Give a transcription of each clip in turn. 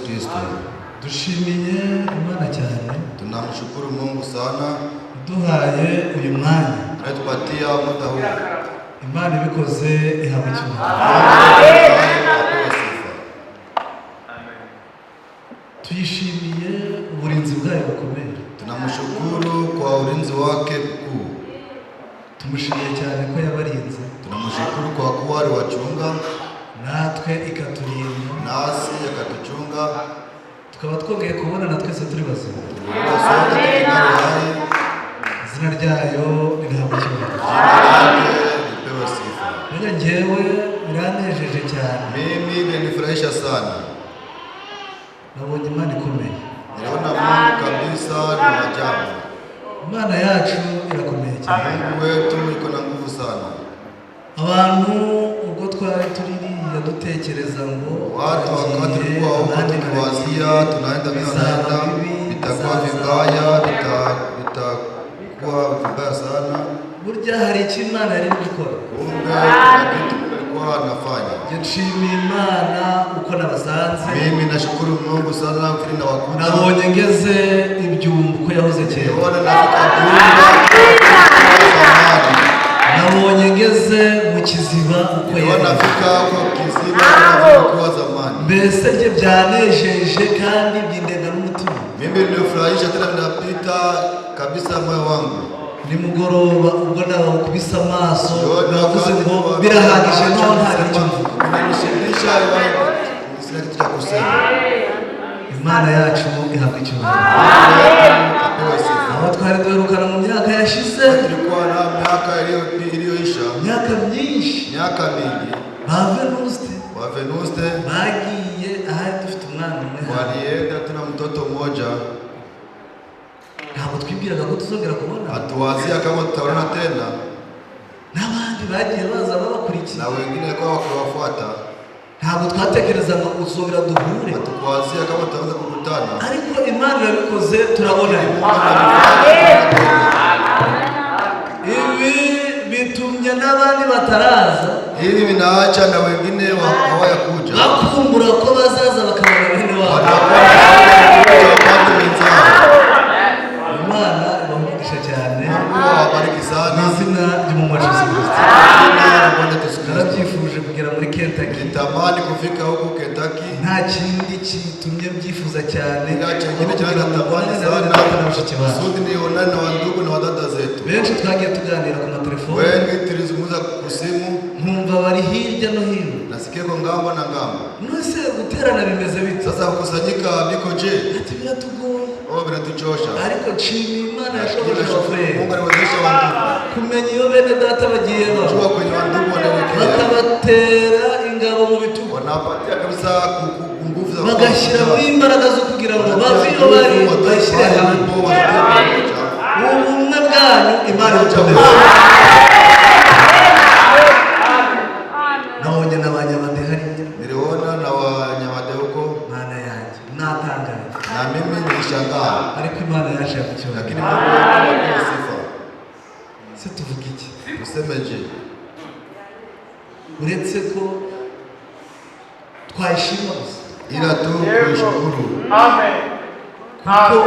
Kristo. Dushimiye Imana cyane. Tunamshukuru Mungu sana. Duhaye uyu mwanya. Anatupatia muda huu. Imana ibikoze ihabwa icyubahiro. Tuyishimiye uburinzi bwayo bukomeye. Tunamshukuru kwa ulinzi wake mkuu. Tumushimiye cyane ko yabarinze. Tunamshukuru kwa kuwa aliwachunga. Natwe ikaturinda. Nasi akatuchunga. Tukaba twongeye kubonana twese turi bazima. Izina ryayo rihabwa icyubahiro. Lipewe sifa. Rero njyewe biranejeje cyane. Mimi imenifurahisha sana. Nabonye Imana ikomeye. Niliona Mungu kabisa ni ajabu. Imana yacu irakomeye cyane. Mungu wetu iko na nguvu sana. Abantu ubwo twari tuririya dutekereza ngo watu wakati tulikuwa huko tukiwazia tunaenda vitakuwa vibaya, vitakuwa vibaya sana. Burya hari icyo Imana yari gukora. Kumbe kitu kilikuwa anafanya. Nshimiye Imana uko nabasanze. Mimi nashukuru Mungu sana kuri na wakuta. Nabonye ngeze ibyumba uko yahoze kera. Nabonye ngeze mu kiziba uko nafika kwa kiziba kwa zamani. Mbese bye byanejeje kandi byindega n'umutima. Mimi nilifurahisha tena ninapita kabisa moyo wangu. Nimugoroba ubwo nabakubisa amaso navuze ngo birahagije nto ntari cyo nishimisha wangu sina kitu cha kusema. Imana yacu ihabwa icyubahiro. Aho twari duherukana mu myaka yashize tulikuwa na miaka iliyoisha, myaka myinshi, miaka mingi. Venuste bagiye ahari dufite umwana umwe, walienda tuna mtoto mmoja. Ntabwo twibwiraga ko tuzongera kubona, hatuwazia kama tutaona tena. N'abandi bagiye baza babakurikira, na wengine kwa wakiwafuata. Ntabwo twatekerezaga uzongera duhure, hatuwazia kama tutaanza kukutana, ariko Imana yabikoze turabona. Ibi bitumye n'abandi bataraza, hivi vinaacha na wengine hawayakuja, bakumbura ko bazaza bakabona bene wabo. Imana ibamugisha cyane, awabariki sana. Izina ry'umwami Yesu Kristo. Narabyifuje kugera muri Kentucky, nitamani kufika huko Kentucky. Nta kindi kitumye byifuza cyane, kingine cyane natamani sana kusudi nionane na wandugu na wadada zetu. Benshi twagiye tuganira ku matelefoni, wengi tulizungumza kwa simu, nkumva bari hirya no hino, nasikia kwa ngamba na ngamba. Nose guterana bimeze bite? Sasa kukusanyika biko je? Ati biratugoye. Biratuchosha. Ariko nshimira Imana yashoboje abafurere, Mungu aliwezesha wandugu kumenya iyo bene data bagiye kujua kwenye wandugu wanaelekea, bakabatera ingabo mu bitugu, wanapatia kabisa nguvu za bagashyira muri imbaraga zo kugira ngo bave iyo bari bashyire hamwe. Ubumwe bwanyu Imana ibukomeze. Nabonye n'abanyamade hariya, niliona na wanyamade huko. Mana yanjye natangaye, na mimi nilishangaa, ariko Imana yaje kucyona. Lakini Mungu anakupa sifa. Se tuvuga iki? Tuseme je? Uretse ko twashima gusa, ila tu kushukuru. Amen. Kuko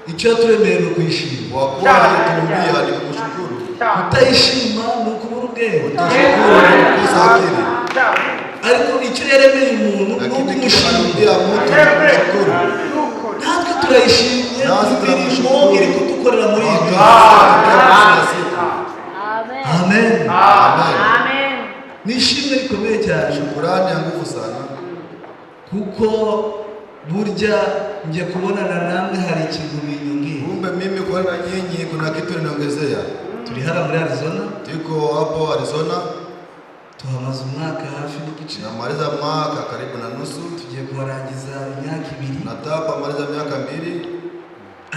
icyo turemeye no kuyishima. Kwa kuwa alituambia ni kumshukuru. Kutayishima ni ukubura ubwenge. Utashukuru kukosa akili. Ariko icyo yaremeye umuntu ni ukumushimira. Natwe turayishimye imirimo iri kudukorera muri iyi minsi. Amen. Amen. Nishimwe rikomeye cyane. Shukrani ya nguvu sana. Kuko burya nje kubonana namwe hari ikintu binyongeye. Kumbe mimi kwa na nyinyi kuna kitu ninaongezea. Turi hara muri Arizona. Tuko hapo Arizona. Tuhamaze umwaka hafi n'igice. Namaliza mwaka karibu na nusu. Tugiye kurangiza imyaka 2. Nataka maliza miaka 2.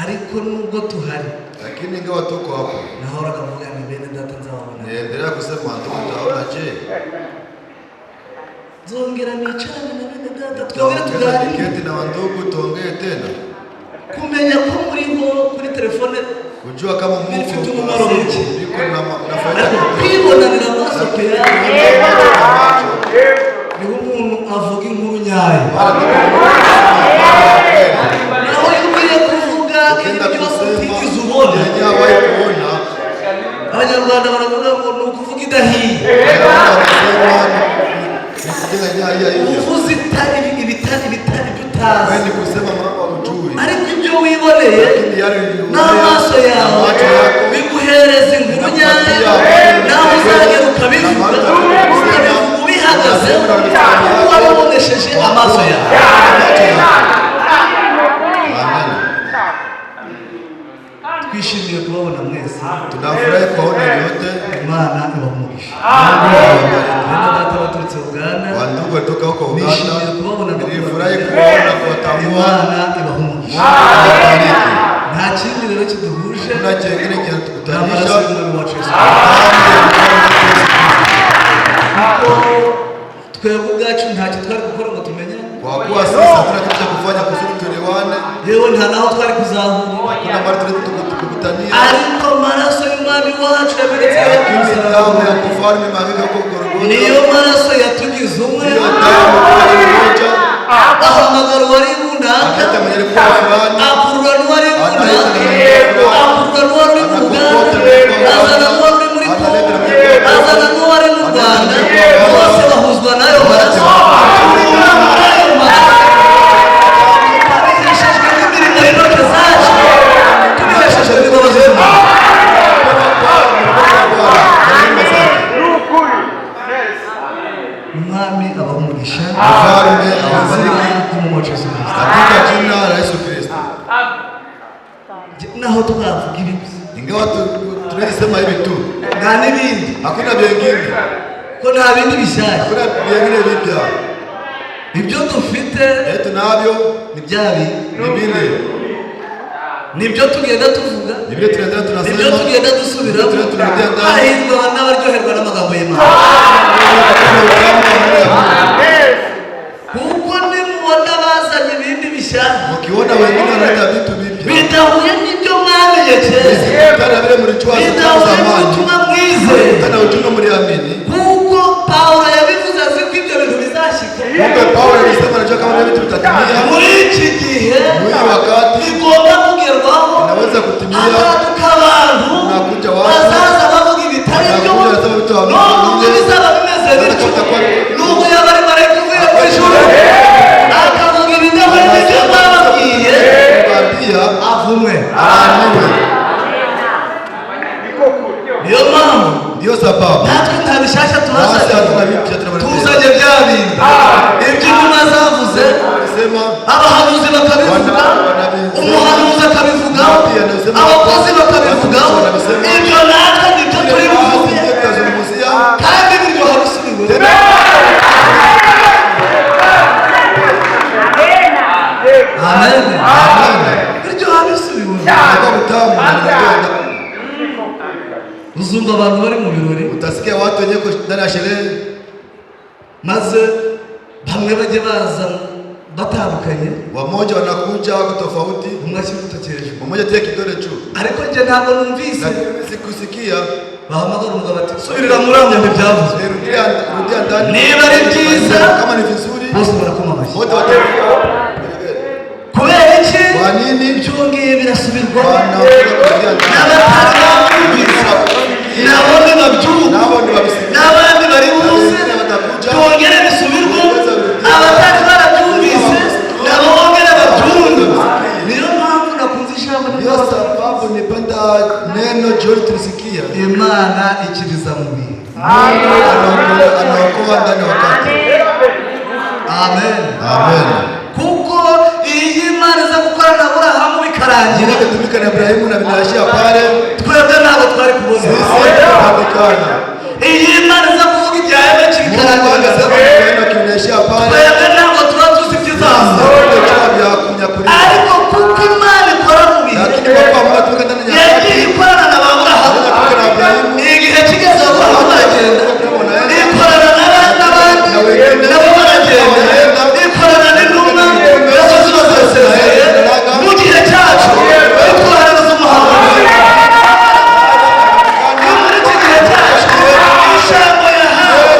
Ariko nubwo tuhari, lakini ingawa tuko hapo, nahora kavuga ni bene data nzababona. Niendelea kusema ndugu taona je? Zongera nicarane na bene data twongera tuganire. Keti na wandugu tuongee tena. Kumenya ko muriho kuri telefone, kujua kama Mungu mfite umumaro muke. Niko na faida. Kwibonanira amaso pe yawe. Ni umuntu avuga inkuru nyayo. utazi wewe ni kusema mambo hujui, ariko ibyo wiboneye lakini yale n'amaso yawe biguhereza inkuru nyayo, nawe uzagera ukabivuga ubihagaze kuko wabibonesheje amaso yawe. Twishimiye kubabona mwese, tunafurahi kuwaona nyote. Imana ibamugisha. Bene data baturutse Uganda, Wandugu walitoka huko Uganda, nishimiye kubabona, nilifurahi kuwaona, kuwatambua. Imana ibamugisha. Nta kindi rero kiduhuje, Kuna kingine kinatutakutanisha n'amaraso y'Umwami wacu Yesu. Twebwe ubwacu ntacyo twari gukora ngo tumenyane, kwa kuwa sisi hatuna kitu cha kufanya kusudi tuelewane, yewe nta naho twari kuzahurira, kuna mahali tukutania, ariko amaraso y'Umwami wacu yamenetse lakini damu ya kufalme imemwagika huko Golgotha. niyo maraso yatugize umwe, Hiyo damu kwa mmoja ahamagara uwari bunaka, akaleta mwenye alikuwa fulani, akurura n'uwari bunaka, akurura n'uwari uri mu Uganda, azana n'uwari uri muri Kongo, azana n'uwari mu Rwanda, bose bahuzwa n'ayo maraso. Tubiheshejwe n'imirimo y'intoki zacu, tubiheshejwe n'imbabazi z'Imana. Umwami abamugisha, Mfalme abaziriki awabariki n'umuco Yesu Kristo. katika jina la Yesu Kristo. Naho twavuga ibi Ingawa tunasema hivi tu, nta n'ibindi, hakuna vingine, ko nta bindi bishyashya, hakuna vingine vipya. ibyo dufite Tunavyo ni bya bindi, ni vile nibyo tugenda tuvuga, ni vile tunaendelea nibyo tunasema, tugenda dusubiramo, tunarudia ndani. hahirwa n'abaryoherwa n'amagambo y'Imana, kuko nimubona bazanye ibindi bishyashya ukiona wengine wanaleta vitu vipya bidahuye n'ibyo mwamenye kera, kana vile mlichua bidahuye zamani, n'ubutumwa mwizeye, kana ujumbe mliamini. kuko Pawulo yabivuze azi ko ibyo bintu bizashyika. Kumbe Paulo alisema anajua kama vitu vitatimia Muri iki gihe mwili wakati bigomba kugerwaho, inaweza kutimia. hakaduka abantu Unakuja watu bazaza bavuga ibitari byo, wanakuja wanasema vitu nubwo bizaba bimeze bityo, nubwo yaba ari marayika uvuye ku ijuru akavuga ibidahuye n'ibyo bababwiye, kuambia avumwe. aaminiwe. Niyo mpamvu Ndio sababu natwe nta bishyashya basi tubazanye, hatuna vipya, tunabadilisha. tuzanye bya bindi ibyo intumwa zavuze, Alisema abahanuzi bakabivuga, umuhanuzi akabivugaho, abakozi bakabivugaho, ibyo natwe nibyo turi buvuge, tutazungumzia kandi biryoha bisubiwe. Amen. Biryoha bisubiwe. kwa utamu na ndio Uzumva abantu bari mu birori, utasikia watu wenyewe ndani ya sherehe, maze bamwe bajye baza batandukanye, wamoja wanakuja wako tofauti, umwe ashyira urutoki hejuru, mmoja tie kidole juu, ariko njye ntabwo numvise lakini sikusikia. bahamagara umugabo ati subirira muri abo byavuzwe, Rudia ndani, niba ari byiza kama ni vizuri bose barakoma amashyi. wote watakuwa. Kubera iki? Kwa nini? Byongeye birasubirwamo, Wanakuja kurudia ndani, n'abatari babyumvise nabo nibabyumva, nabo ni wabisikia, n'abandi bari buze watakuja byongere bisubirwemo, abatari barabyumvise nabo bongere babyumve. Niyo mpamvu nakunze ijambo ndio sababu nipenda neno jioni tulisikia. Imana ikiriza mu bihe. Anaokoa ndani ya wakati. Amen. Amen. Kuko iyi Imana iza gukorana na Aburahamu bikarangira, Tumika na Ibrahimu na binashia pale, twebwe ntabwo twari kubona. sisi tunapatikana. Iyi Imana iza kuvuga ibya Ebeki bikarangira, Mungu kinashia pale, twebwe ntabwo tuba tuzi ibyizaza. ndio vya kunyakulia. Ariko kuko Imana ikora mu bihe, Lakini kwa kuwa Mungu tumika ndani ya yagiye wakati, ikorana na ba Aburahamu, tumika na Ibrahimu, igihe kigeze Aburahamu baragenda, ikorana n'abandi nabo baragenda, ikorana n'intumwa nazo ziba zisezeye. Mu gihe cyacu itwohereza umuhanuzi, muri iki gihe cyacu ijambo yahawe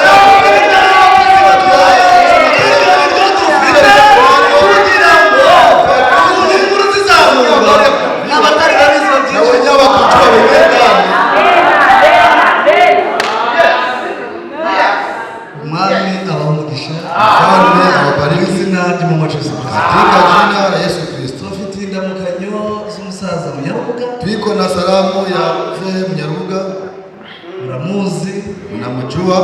katika jina la Yesu Kristo. Tufite indamukanyo z'umusaza Munyarubuga. Twiko na salamu ya mzee Munyarubuga. Muramuzi, mnamjua.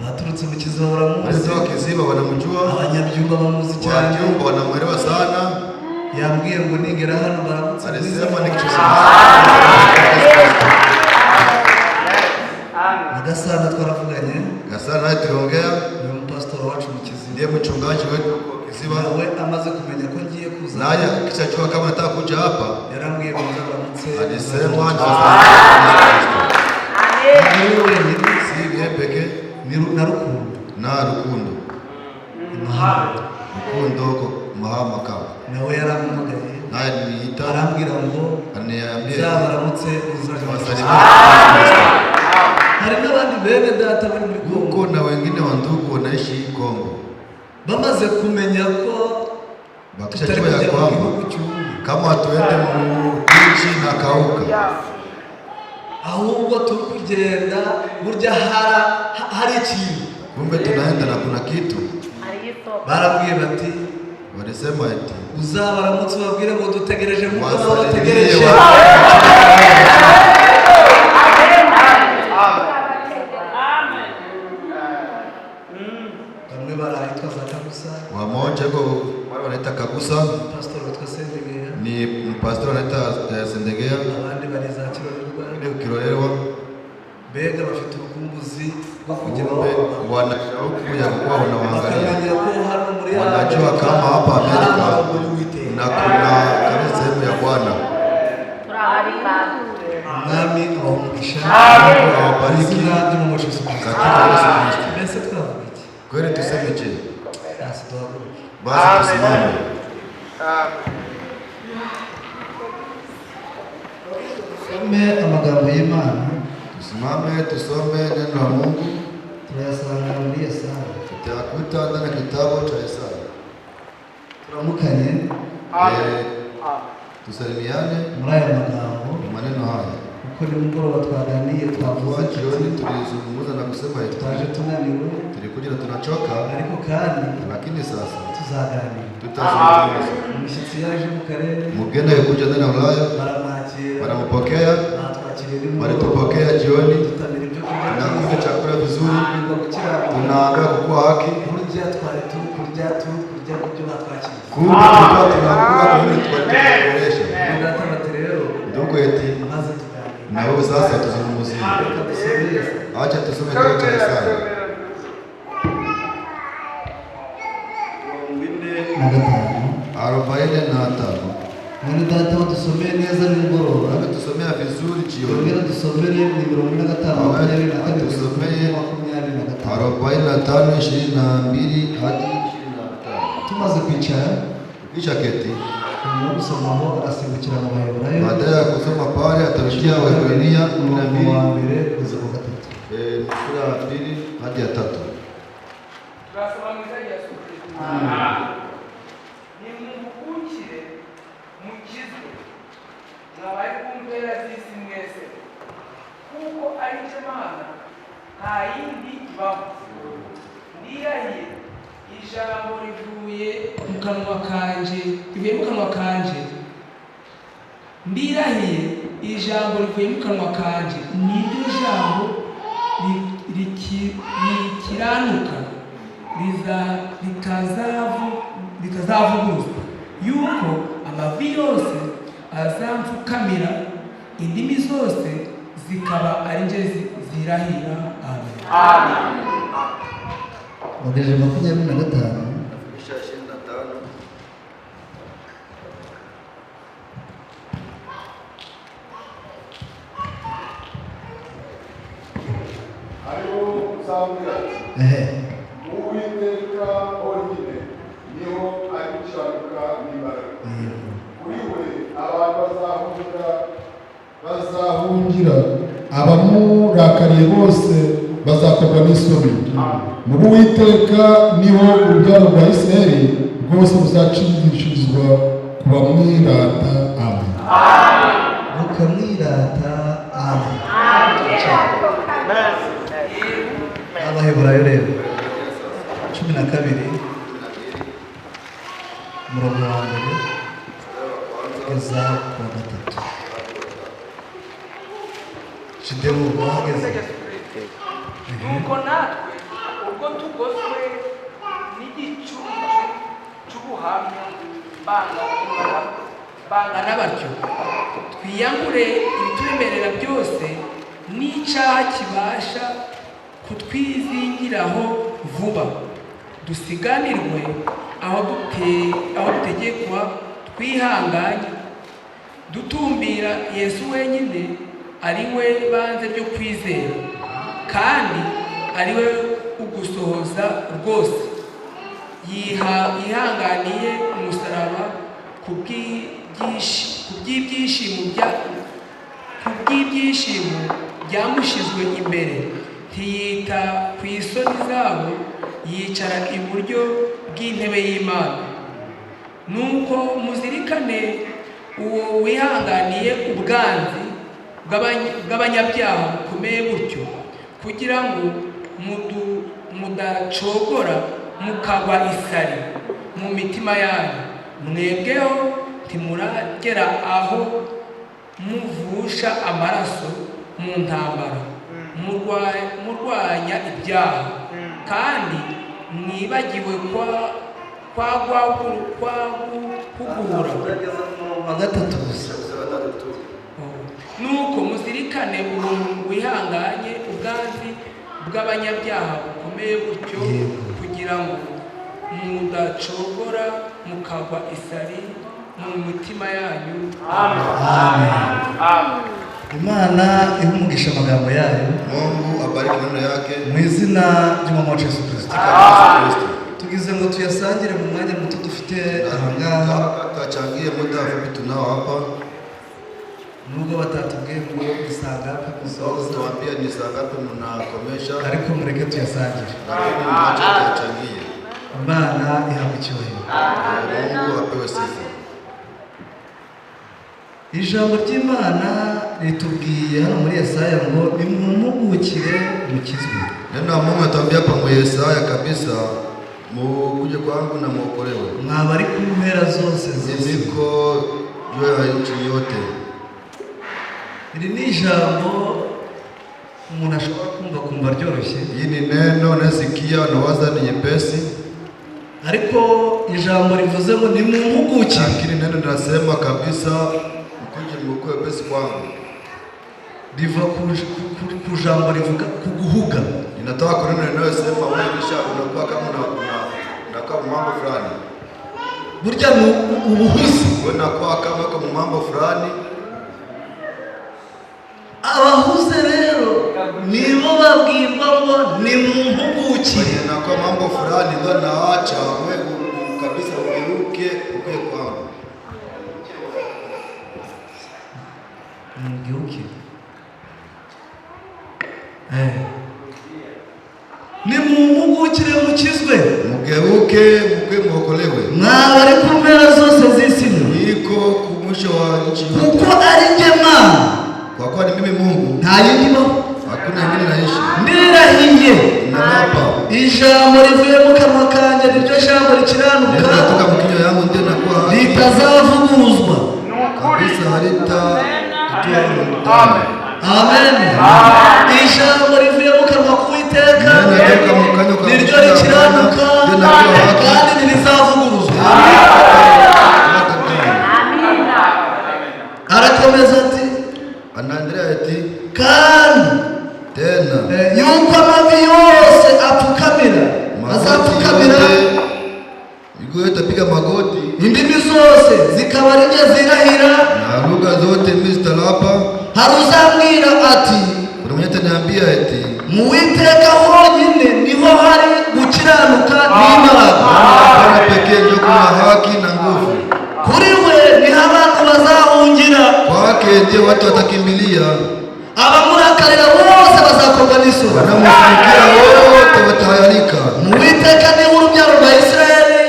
Abaturutse mu Kiziba baramuzi. Alitoka Kiziba wanamjua. Abanyabyumba bamuzi cyane. Wabyumba wanamwelewa sana. Yambwiye ngo nigera hano baramutse. Alisema nikichosema. Gasana twaravuganye. Gasana naye tuliongea. Ni pastor wacu mu Kiziba. Ndiye mchungaji wetu kwa Kiziba. Nawe amaze kumenya ko ngiye kuza. Naye kishachua kama nataka kuja hapa. Yarambwiye ngo nzabaramutse. Alisema si yeye pekee na Rukundo. Na Rukundo. Rukundo ko mahama kama. Nawe yaramugaye. Naye niita. Arambwira ngo aniambie nzabaramutse uzaje. Hari n'abandi bene data bari muri Kongo na wengine wa ndugu wanaishi Kongo. Bamaze kumenya ko bakishajua ya kwamba kama tuende mu nchi na kauka. Ahubwo tukugenda burya hari ikintu. Kumbe tunaenda na kuna kitu. Barabwiye bati walisema eti uzabaramutse babwire ngo dutegereje mu bwo bategereje. Wamoja kwa wale wanaita Kagusa. Pastor witwa Sendegea. Ni pastor wanaita Sendegea. Abandi bariza Kirorerwa. Bega bafite urukumbuzi rwo kujya wana shauku ya kuwa wanaangalia. Wanajua wanajua kama hapa Amerika na kuna kanisa ya Bwana. Nami awamugisha. Awabariki katika Yesu Kristo. Basi twavuga iki? Kweli tuseme je? Basi twavuga. Basi tusimame. Tusome amagambo y'Imana. Tusimame tusome neno la Mungu. Turayasanga muri Yesaya. Tutakuta ndani ya kitabu cha Yesaya. Turamukanye. Tusalimiane muri aya magambo. Maneno haya. Uko ni mugoroba twaganiye twavuze jioni tulizungumza na kusema eti twaje tunaniwe. Tulikuja na tunachoka. Ariko kandi lakini sasa tuzaganira. Tutazungumza. Umushyitsi yaje mu karere. Mugenda yukuja ndani ya Ulaya. Baramwakira. Barampokea. Walitupokea jioni. Tunakula chakula vizuri. Tunaangaa kukua haki. Kurya twari kurya kurya ibyo batwakira. Kumbe tulikuwa tunakula kwa nini tuwaeleweshe. Ndugu eti na wewe sasa tuzungumzie. Acha tusome kitabu cha Yesaya. Arobaini na tano. Mwene data tusomee neza nimugoroba. Abe tusomea vizuri jioni. Ngera tusomee ni 25 tusomee 45 22 hadi 25. Tumaze kwicara kisha keti. Kusoma ho arasimbukira mu Baheburayo. Baada ya kusoma pale atarudia Waebrania 12 kuza ku 3. Sura ya 2 hadi ya 3. Tunasoma mwizaji ya Yesu Kristo. Ni mukukire mukizwe nabaye kumpera zisi mwese kuko ari Imana nta yindi ibaho. Ndirahiye ijambo rivuye mu kanwa kanje ndirahiye ijambo rivuye mu kanwa kanje niryo jambo rikiranuka ritazavuguruzwa yuko amavi yose azamfukamira indimi zose zikaba ari nje zirahira. Amen. Amen. Wagejeje 25 Uwiteka onyine niho ari gushaka n'imbaraga. Kuri we abantu bazahungira abamurakariye bose bazakorwa n'isoni. Mu Uwiteka niho urubyaro rwa Isirayeli rwose ruzacirishirizwa ku bamwirata. Amen. Mukamwirata. Amen. Abaheburayo rero 12 umurongo wa mbere kugeza ku wa gatatu. Shidemu wahageze. nuko natwe ubwo tugoswe n'igicucu cy'ubuhamya bangana batyo twiyambure ibituremerera byose n'icyaha kibasha kutwizingiraho vuba, dusiganirwe aho dutegekwa twihanganye, dutumbira Yesu wenyine ari we banze ryo kwizera, kandi ari we ugusohoza rwose, yihanganiye umusaraba ku bw'ibyishimo byamushyizwe imbere, ntiyita ku isoni zabo, yicara iburyo bw'intebe y'Imana. Nuko muzirikane uwo wihanganiye ubwanzi bw'abanyabyaha bukomeye butyo, kugira ngo mudacogora mukagwa isari mu mitima yanyu. Mwebweho ntimuragera aho muvusha amaraso mu ntambara murwanya ibyaha, kandi mwibagiwe kwagukugura wa gatatu gusa. Nuko muzirikane uwo wihanganye ubwanzi bw'abanyabyaha bukomeye butyo, kugira ngo mudacogora mukagwa isari mu mitima yanyu. Amen. Imana ihumugisha amagambo yayo. Mungu abariki neno yake mu izina ry'umwami wacu Yesu Kristo. Tugize ngo tuyasangire mu mwanya muto dufite ahangaha. Twachangie muda fupi tunao hapa. Nubwo batatubwiye ngo isanga kusoza, tuambia ni saa ngapi mnakomesha, ariko mureke tuyasangire. Twachangie. Imana ihabwe icyubahiro. Mungu apewe sifa. Ijambo ry'Imana ritubwiye hano muri Yesaya ngo nimumugukire mukizwe. Neno la Mungu atambia hapa mu Yesaya kabisa, mukuje kwangu na muokolewe. Mwaba ari ku mpera zose ziko juu ya nchi yote. Iri ni ijambo umuntu ashobora kumva ryoroshye. Hii ni neno nasikia nawaza ni nyepesi, ariko ijambo rivuze ngo nimumugukire. Lakini neno linasema kabisa mkuje mukue pesi kwangu. Riva ku jambo rivuga kuguhuga. Inatoka kwa neno linalosema wewe kisha unakuwa kama unakaa mambo fulani. Burya ni ubuhuzi. Wewe unakuwa kama uko mambo fulani. Abahuze rero nibo babwirwa ngo nimumugukire. Unakuwa mambo fulani ndio naacha wewe kabisa ugeruke ukue kwangu. Mugeuke. Nimumugukire mukizwe. Mugeuke mukue muokolewe. Mwaba ari ku mpera zose z'isi. Iko ku mwisho wa nchi yote. Kuko ari jye Mana. Kwa kuwa ni mimi Mungu. Nta yindi bo. Hakuna yingine naishi. Ndirahiye. Nalapa. Ijambo rivuye mu kanwa kanjye niryo jambo rikiranuka. Natoka mu kinywa yangu ndio nakuwa. Litazavuguruzwa. Kabisa halita. Amen. Amen. Ijambo rivuye mu kanwa k'Uwiteka niryo rikiranuka kandi ntirizavuguruzwa. Arakomeza ati, anaendelea ati, kandi tena yuko amavi yose apfukamira, azapfukamira, miguu yote piga magoti, indimi zose zikaba ari nge zirahira, na lugha zote mimi zitalapa. Hari uzambwira ati, kuna mwenye ataniambia ati, mu Uwiteka honyine niho hari gukiranuka n'imbaraga. Bwana pekee ndio kuna haki na nguvu. Kuri we niho abantu bazahungira. Kwake ndio watu watakimbilia. Abamurakarira bose bazakorwa n'isuri. Wanamufikia wote watahayarika. Mu Uwiteka niho urubyaro rwa Isirayeli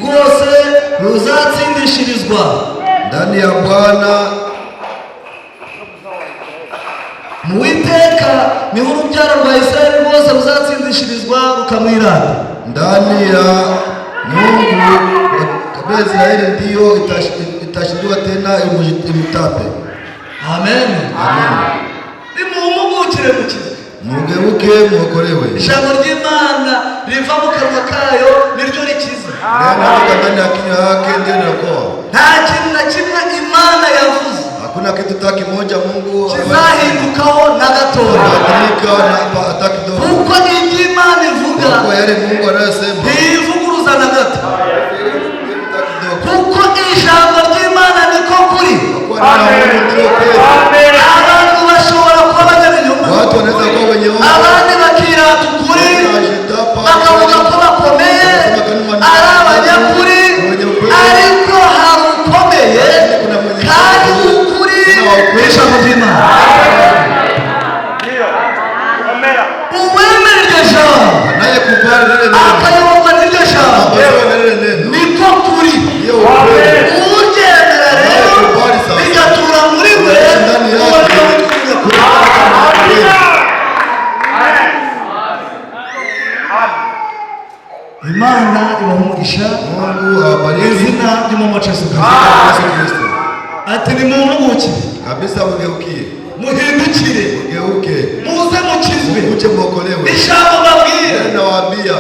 rwose ruzatsindishirizwa. Ndani ya Bwana, mu Uwiteka niho urubyaro rwa Isirayeli rwose ruzatsindishirizwa rukamwirata. ndani ya Mungu Israeli ndio itashindiwa tena imutape. Amen. Amen. Nimumugukire mukiza. Mugeuke muokolewe. Ijambo ry'Imana riva mu kanwa kayo niryo rikiza. Neno liko ndani ya kinywa yake ndio linaokoa. Nta kintu na kimwe Imana yavuze Hakuna kitu hata kimoja Mungu kizahindukaho na gatoya. Badilika na hata kidogo. Kuko ibyo Imana ivuga Kwa yale Mungu anayosema ntivuguruza na gato. Kuko ijambo ry'Imana niko kuri. Abantu bashobora kuba banyabinyoma, Watu wanaweza kuwa wenye uongo, abandi bakirata ukuri bakavuga ko bakomeye ari abanyakuri, ariko hari ukomeye kandi ukuri ijambo ry'Imana. Uwemera iryo jambo akayoborwa n'iryo jambo niko kuri. Uryemera rero bigatura muri we Imana ibahumugisha izina ry'umumaca Yesu Kristo. Ati nimumugukire kabisa, mugeukie, muhindukire mugeuke, muze mukizwe. muje muokolewe. Ijambo babwira Nawaambia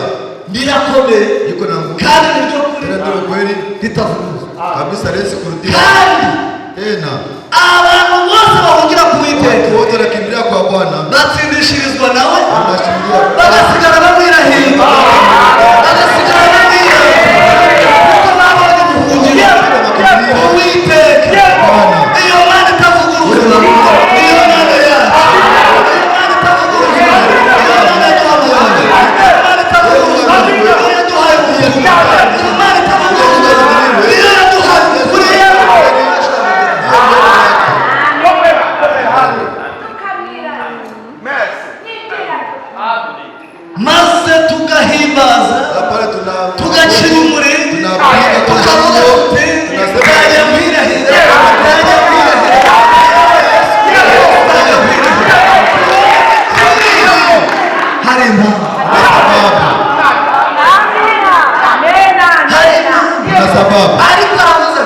rirakomeye iko na nguvu kandi niryo kuri tena ndio kweli ritavuguruza kabisa, lesi kurudia kandi tena. abantu bose bahungira ku Uwiteka Wote wanakimbilia kwa Bwana, batsindishirizwa nawe, wanashindia bagasigara bamwirahira, bagasigara bamwirahira kuko babonye ubuhungiro ku Uwiteka. Iyo Mana itavuguruza, iyo Mana yacu, iyo Mana itavuguruza, iyo Mana yaduhaye, iyo Mana itavuguruza, iyo yaduhaye ubuhungiro, iyo Mana itavuguruza, iyo yaduhaye ukuri. Maze tugahimbaza, tugacira umurindi, tukavuga tuti najya kwirahira, najya kwirahira, hari impamvu, na sababu ariko aravuze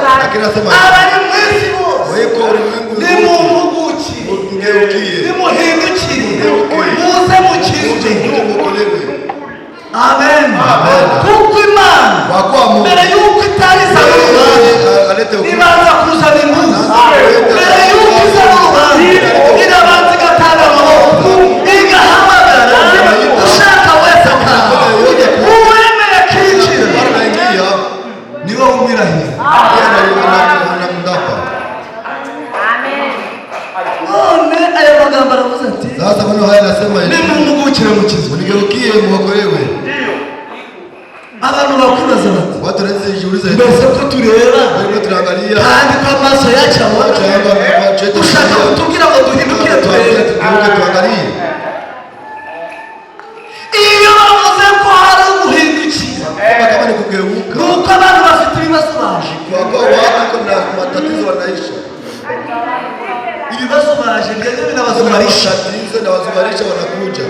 abari mu isi bose weko ulimwengu nimumugukire, mugeukie, nimuhindukire, muze mukizwe. muokolewe. Amen. Amen. Kuko Imana Kwa kuwa Mungu mbere y'uko itariza urubanza alete hukumu, ibanza kuzana imbuzi, mbere y'uko izana urubanza irabanza igatanga amaboko, igahamagara ushaka wese akaza, uwemeye akinjira anaingia niwe wumwirahira. anamdapa. None aya magambo aravuze ati Sasa maneno haya nasema hivi, nimumugukire mukizwe. mugeukie muokolewe. Abantu bakubaza bati Watu wanaweza kujiuliza mbese ko tureba hivi, tunaangalia kandi ko amaso yacu abona, macho yangu macho yetu ushaka kutubwira ngo duhindukire turebe. tuangalie. Iyo bavuze ko hari uguhindukira, Kama ni kugeuka, nuko abantu bafite ibibazo baje, kwa kuwa watu na matatizo wanaishi, ibibazo baje ndetse binabazubarisha. matatizo na wazubarisha wanakuja,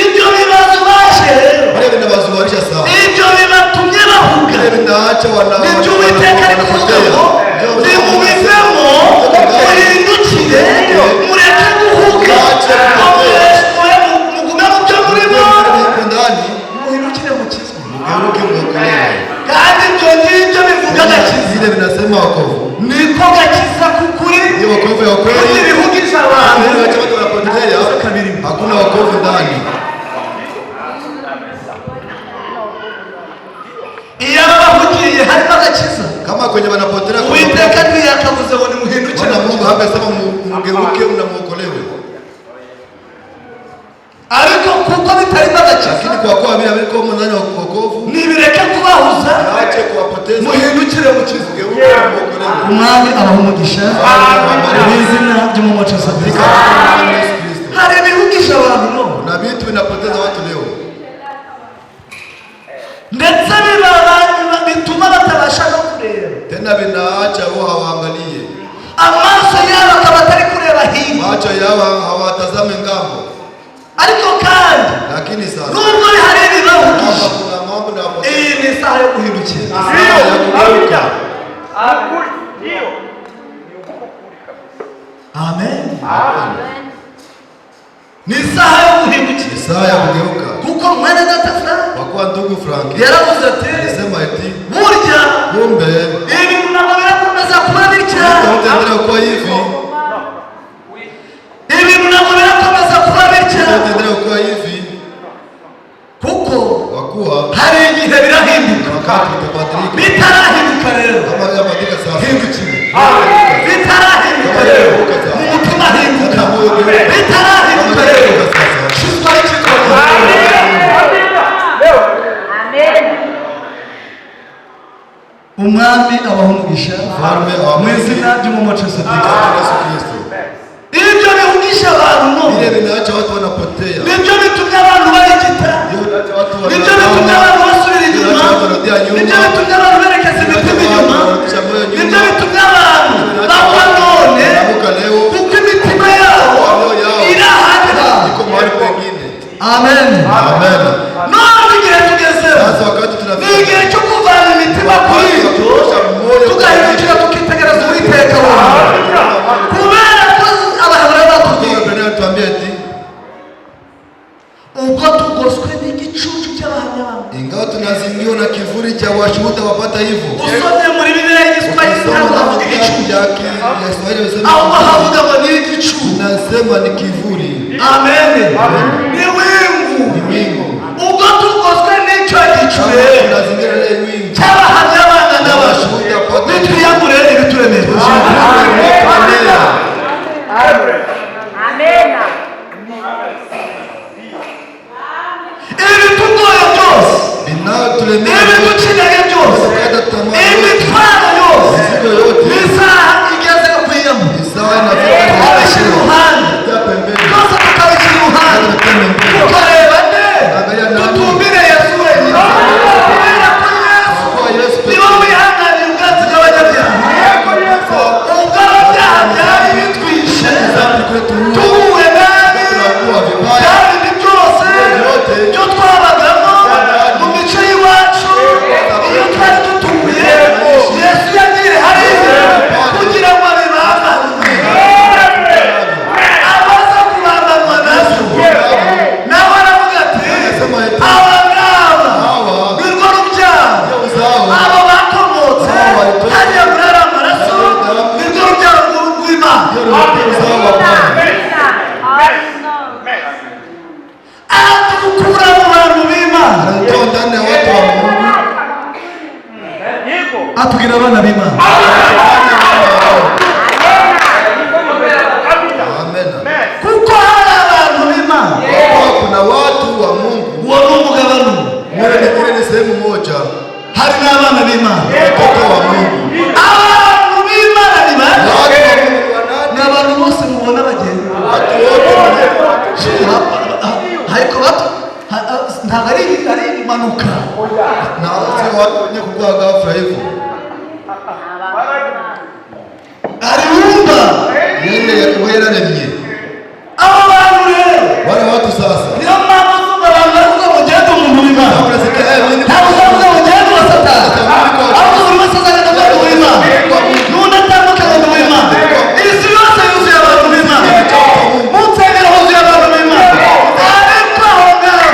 Ibyo bibazo baje rero, wale vinawazubarisha sana, ibyo bibatumye bahuga, wale vinaacha nibyo Uwiteka ari kuvuga ngo nimubivemo, muhindukire, mureke guhuga, mugume mu byo murimo, ndani, muhindukire mukizwe. mugeuke muokolewe. Kandi ibyo ngibyo bivuga agakiza, Vile vinasema wokovu, niko gakiza k'ukuri, hiyo wokovu ya kuko kweli. ibihugisha abantu Wale watu wanapotea, hakuna wokovu ndani. iyo babahugiye harimo agakiza. Kama kwenye wanapotea, Uwiteka ntiyakavuze ngo nimuhindukire, Bwana Mungu hakasema mugeuke na muokolewe, ariko kuko bitarimo agakiza lakini kwa kuwa vile viko ndani ya wokovu, nibireke kubahuza, naache kuwapoteza, muhindukire mukizwe. mugeuke na muokolewe. Umwami abaha umugisha mu izina ry'umumaca Yesu Kristo. Yesu Kristo. Hari ibihugisha abantu no, Na vitu vinapoteza watu leo, ndetse bituma batabasha no kureba, tena vinaacha wao hawaangalie, amaso yabo akaba atari kureba hirya. macho yao hawatazame ngambo. Ariko kandi Lakini sasa nubwo hari ibibahugisha, hapa kuna mambo na ni isaha yo guhindukira. Isaha ya kugeuka. Amen. Amen. Ni isaha yo guhindukira. Isaha ya kugeuka. Kuko mwene data Frank Kwa kuwa ndugu Frank yaravuze ati alisema eti burya kumbe ibintu ntabwo birakomeza kuba bitya. utaendelea kuwa hivi. Ibintu ntabwo birakomeza kuba bitya. Utaendelea kuwa hivi. Kuko Kwa kuwa hari igihe birahinduka. wakati utabadilika. Bitarahinduka rero. Kama yabadilika sasa. Hindukire. Bitarahinduka rero. Umutima hinduka. Bitarahinduka rero. Shizwa n'ikikoma. Amen. Umwami abaha umugisha Mfalme mu awabariki. izina ry'umumocezo Katika Yesu Kristo. ibyo bihugisha abantu no Vile vinaacha watu wanapotea. nibyo bitumye abantu barigita, Vile vinaacha watu nibyo bitumye abantu basubira inyuma, Vinaacha watu wanarudia nyuma. nibyo bitumye abantu berekeza imitima inyuma, Wanarudisha moyo nyuma. nibyo bitumye abantu bagwa none Wanaanguka leo. kuko imitima yabo Moyo yao iri ahandi hantu. iko mahali pengine. Amen. Amen. None igihe tugezeho Sasa wakati ni tunafika igihe cyo kuvana imitima kuri ibyo tugahindukira tukitegereza uwiteka wawe, kubera ko abahabura batubwiye tuambia eti ubwo tugoswe n'igicucu cy'abahamya babo. ingawa tunazingiwa na kivuli cha washuhuda wapata hivyo. Usomye muri Bibiliya y'Igiswahili ntabwo havuga igicucu, Kiswahili ahubwo havuga ngo ni igicucu. nasema ni kivuli. Amen. Ni wingu. Ni wingu. Ubwo tugoswe n'icyo gicu rero Tunazingira ile wingu. cy'abahamya abana n'abashuhuda, Washuhuda wapata hivyo. bitwiyambure ibituremera. Amen. Ibitugoye byose, Vinatulemea ibidukeneye byose, kukata tamaa. imitwaro yose, Mizigo yote. isaha igeze yo kuyiyamo Isawa inafika tukabishyira iruhande, ya pembeni. byose tukabishyira iruhande, tukareba nde tutumbire Yesu wenyine, kubera ko Yesu niwe wihanganiye ubwatsi bw'abanyabyaha. Ubwo ababyaha byari bitwishe, tuguwe nabi, byari byose byo twabagamo mu mico y'iwacu, iyo twari dutuye Yesu yagiye hariya kugira ngo abibambanwe, abaza kubambanwa nabyo nawe aravuga ati aba ngaba nirwo rubyaro, abo bakomotse hariya muri ariya maraso nirwo rubyaro rw'Imana. Atukura mu bantu b'Imana, Anatoa ndani ya watu wa Mungu. atubwira abana b'Imana. Amen. Kuko hari abantu b'Imana, Kwa kuwa kuna watu wa Mungu. uwo ni umugabane, Ile ni sehemu moja. hari n'abana b'Imana. Watoto wa Mungu. Abantu b'Imana ni bande? Watu wa Mungu ni wanani? Ni abantu bose mubona bagenda, Watu wote ariko bato ntabwo ari impanuka, na wasi watu wenye kukua ghafla hivyo. ari wumva. Yende yaremye. Abo bantu rero Wale watu sasa. niyo mpamvu uzumva abantu baravuga ngo ugende umuntu w'Imana, Unasikia mimi ntabwo uzavuga ngo ugende uwa Satani, ahubwo buri wese azagenda agana uw'Imana, n'undi atambuka agana uw'Imana. Isi yose yuzuye abantu b'Imana, mu nsengero huzuye abantu b'Imana, ariko aho ngaho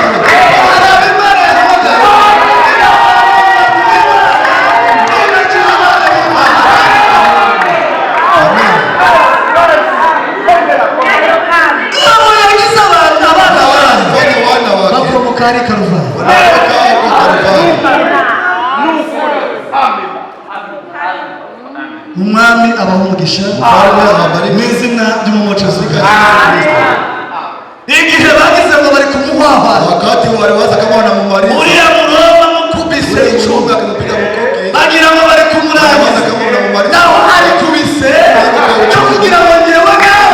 hari ab'Imana yahamagara, abo yagize abantu abana banyu fanya wana wake. bakomoka hari Karuvali. Wanatoka kwa Karuvali. Umwami abaha umugisha Mfalme awabariki. mu izina ry'umumocezo. Igihe bagize ngo bari kumuhwahwana, Wakati waliwaza kama wanamumaliza. uriya muroma mukubise icumu, Chunga akipiga mkuki. bagira ngo bari kumurangiza, Waliwaza kama wanamumaliza. naho hari kubise cyo kugira ngo ngewe nawe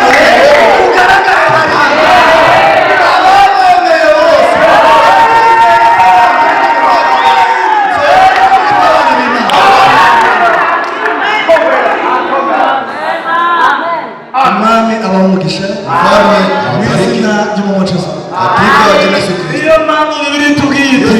ugaragare hariya. Abamwemeye bose umwami abaha umugisha Mfalme mu awabariki. izina ry'umumocezo. Katika jina la Yesu Kristo. Niyo mpamvu Bibiliya itubwiye iti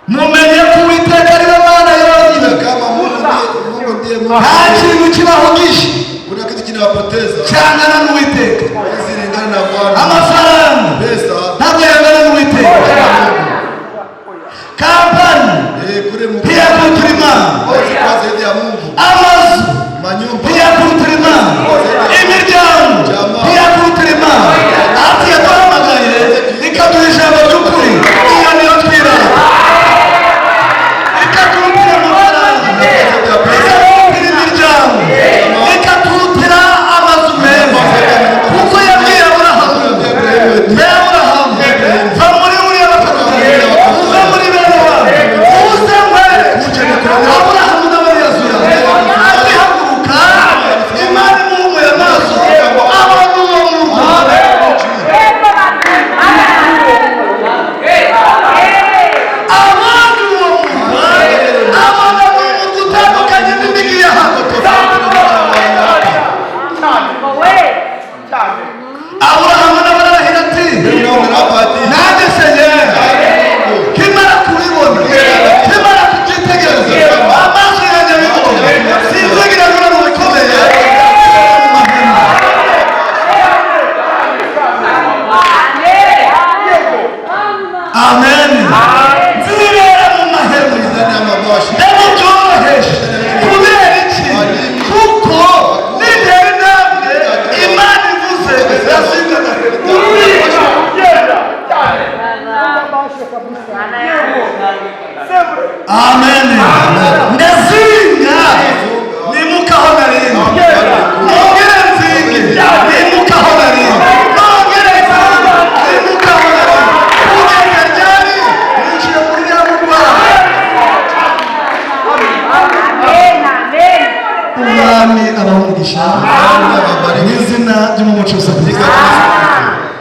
mumenye ko Uwiteka ari we Mana yonyine. Kama Mungu ndiye Mungu. Nta kintu kibahugisha Kuna kitu kinawapoteza. cyangana n'Uwiteka. Zilingana na Bwana. Amafaranga Pesa. ntabwo yangana n'Uwiteka. Kampani Kule Mungu. pia kuruta Imana. Zaidi ya Mungu. Amazu Manyumba. pia kuruta Imana. Imiryango pia kuruta Imana. Ati yaduhamagaye ikaduha ijambo ry'ukuri. Iyo niyo twirata. Ikaturutira amafaranga. Ikaturutira imiryango. Ikaturutira amazu meza. Kuko yabwiye Aburahamu. Aburahamu, va muri uriya bakakubwira. Uve muri bene wawe. Uze mbere. Aburahamu nawe yazuye. Ati haguruka. Imana imumuye amaso. Abantu bo mu Rwanda. Abantu bo mu Rwanda. Abantu bo mu gutandukanye n'imigi ya hano. Aburahamu nawe arahira ati nanjye Senyeri kimara kubibona kimara kubyitegereza amaso yanjye abibona sinzigira bino mu bikomeye amen nzibera mu mahema ndamubyoroheje kubera iki kuko nigera intambwe Imana ivuze yasingaga amen ndazinga nimukaho narindi nongere nzinge nimukaho narindi nongere nzinge nimukaho narindi kugeza ryari niciye muri nyamurwanda umwami abahugisha mu izina ry'umucuzi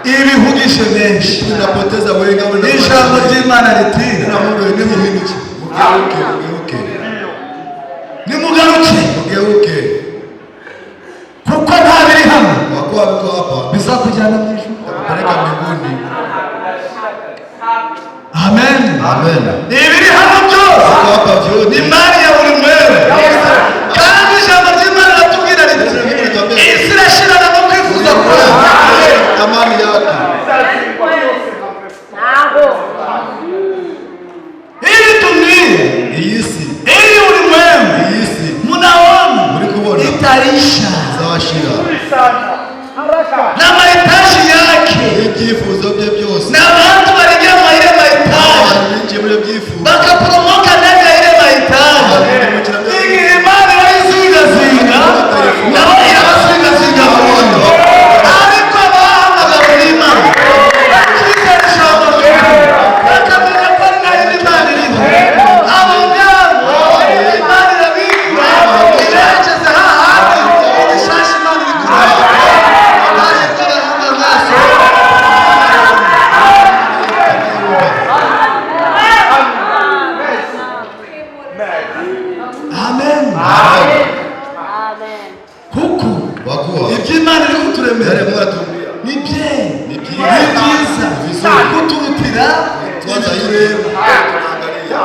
ibihugishe benshi Tunapoteza wengi au ijambo ry'Imana riti na Mungu ni muhimu. Mugeuke. nimugaruke Mugeuke. kuko nta biri hano Wakuwa wako hapa. bizakujyana mu ijuru. Kupeleka mbinguni. Amen. Amen. Ibiri hano byose Wako hapa vyote. ni mali ya ulimwengu. Kandi ijambo ry'Imana ratubwira riti isi irashirana no kwifuza kwayo. Amani yake. Hii dunia, Iyisi. hii ulimwengu Iyisi. munaona Mlikubona. itaisha Zawashira. na mahitaji yake Ibyifuzo bye byose. na watu walijia ile mahitaji Binjiye muri byifuzo. bakaporomoka ndani ya ile mahitaji. Hii imani waizingazinga nabo irabazingazinga muno ariko abahamagara n'Imana kwizera ijambo ry'Imana bakamenya ko ari nayo Imana iriho abo ngabo Imana irabikura iberekeza hahandi igishasha Imana iri kureba ariko aravuga amaso amen kuko Wakuwa. iby'Imana iri kuturemera Yale Mungu atumbia. ni bye Ni ni byiza. byiza kuturutira Tuanza ibitureba. Tunaangalia.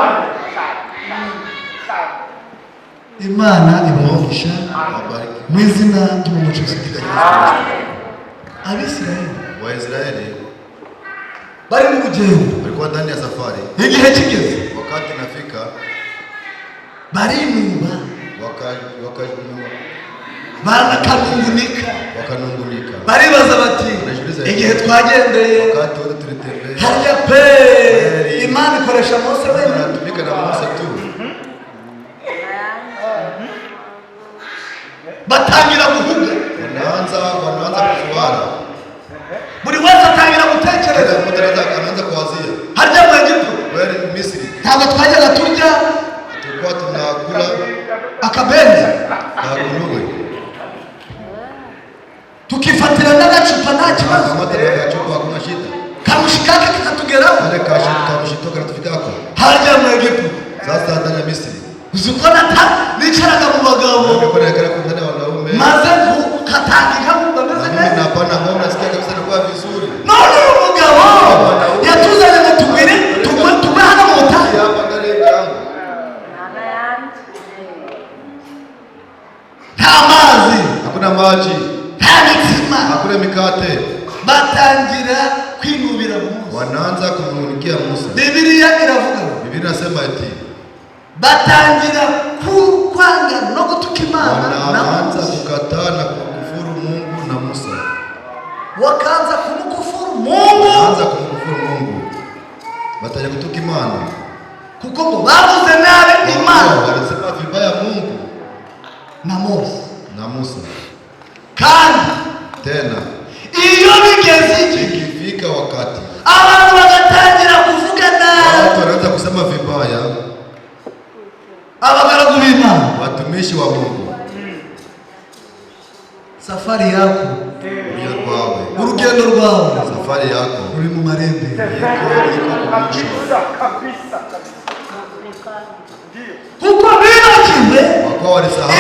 Imana ibahogisha Wabariki. mu izina ry'umucuzi. Abisirayeli Waisraeli bari mu rugendo walikuwa ndani ya safari. igihe kigeze Wakati nafika barinuba barakanungunika wakanungunika. baribaza bati igihe twagendeye Wakati wote tulitembea. harya pe Imana ikoresha Mose wenyine Tunatumika na Musa tu. batangira guhuga Wanaanza kufuara. buri wese atangira gutekereza Kila mmoja anaanza kuwazia. harya mu Egiputa Wewe ni Misri. ntabwo twajyaga turya Tulikuwa tunakula akabenzi na nguruwe. tukifatira n'agacupa nta kibazo Kamata na chupa hakuna shida. kamushikake kakatugeraho Kale kamshitoka natufikako. harya mu Egiputa Sasa ndani ya Misri. uziko nicaraga mu bagabo Nilikuwa nakaa kwa ndani ya wanaume. maze katandika bameze Na mimi neza napana ngoma nasikia kabisa inakuwa vizuri. none uyu mugabo yatuzanye mu batangira kwinubira Musa. Wanaanza kumnung'unikia Musa. Biblia inavuga, Biblia inasema eti batangira kwanga no gutuka Imana na wanaanza Musa. kukataa na kukufuru Mungu na Musa. Wakaanza kumkufuru Mungu. Wanaanza kumkufuru Mungu. Batangira kutuka Imana. Kuko ngo bavuze nabi Imana. Walisema vibaya Mungu na Musa. Na Musa. Kandi Tena iyo bigeze ikifika wakati abantu bagatangira kuvuga nabi, watu wanaanza kusema vibaya abagaragu b'Imana, watumishi wa Mungu, safari yako, urugendo rwawe, safari yako uri mu marembe. Kuko bibagiwe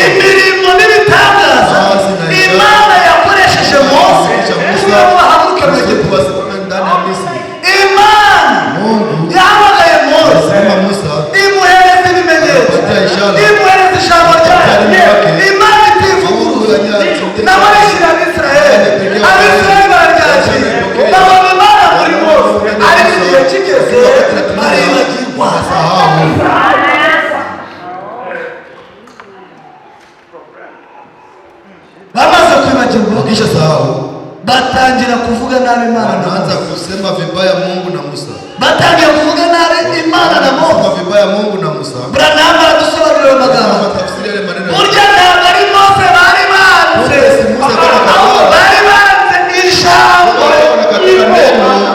imirimo n'ibitangaza Imana yakoresheje Mose kugira ngo bahaguruke mu Egiputa. Imana yahamagaye Mose imuhereza ibimenyetso, imuhereza ijambo ryayo. Imana itivuguruza nabo bishyira Abisirayeli, Abisirayeli bararyakira babona Imana muri Mose, ariko igihe kigeze baribagirwa. Bamaze kwibagirwa, kisha sahau, batangira kuvuga nabi Imana, wanaanza kusema vibaya Mungu na Musa. Batangira kuvuga nabi Imana na Mose. Vibaya Mungu na Musa. Branham aradusobanurira amagambo. Burya ntabwo ari Mose bari banze, ahubwo bari banze ijambo ry'Imana.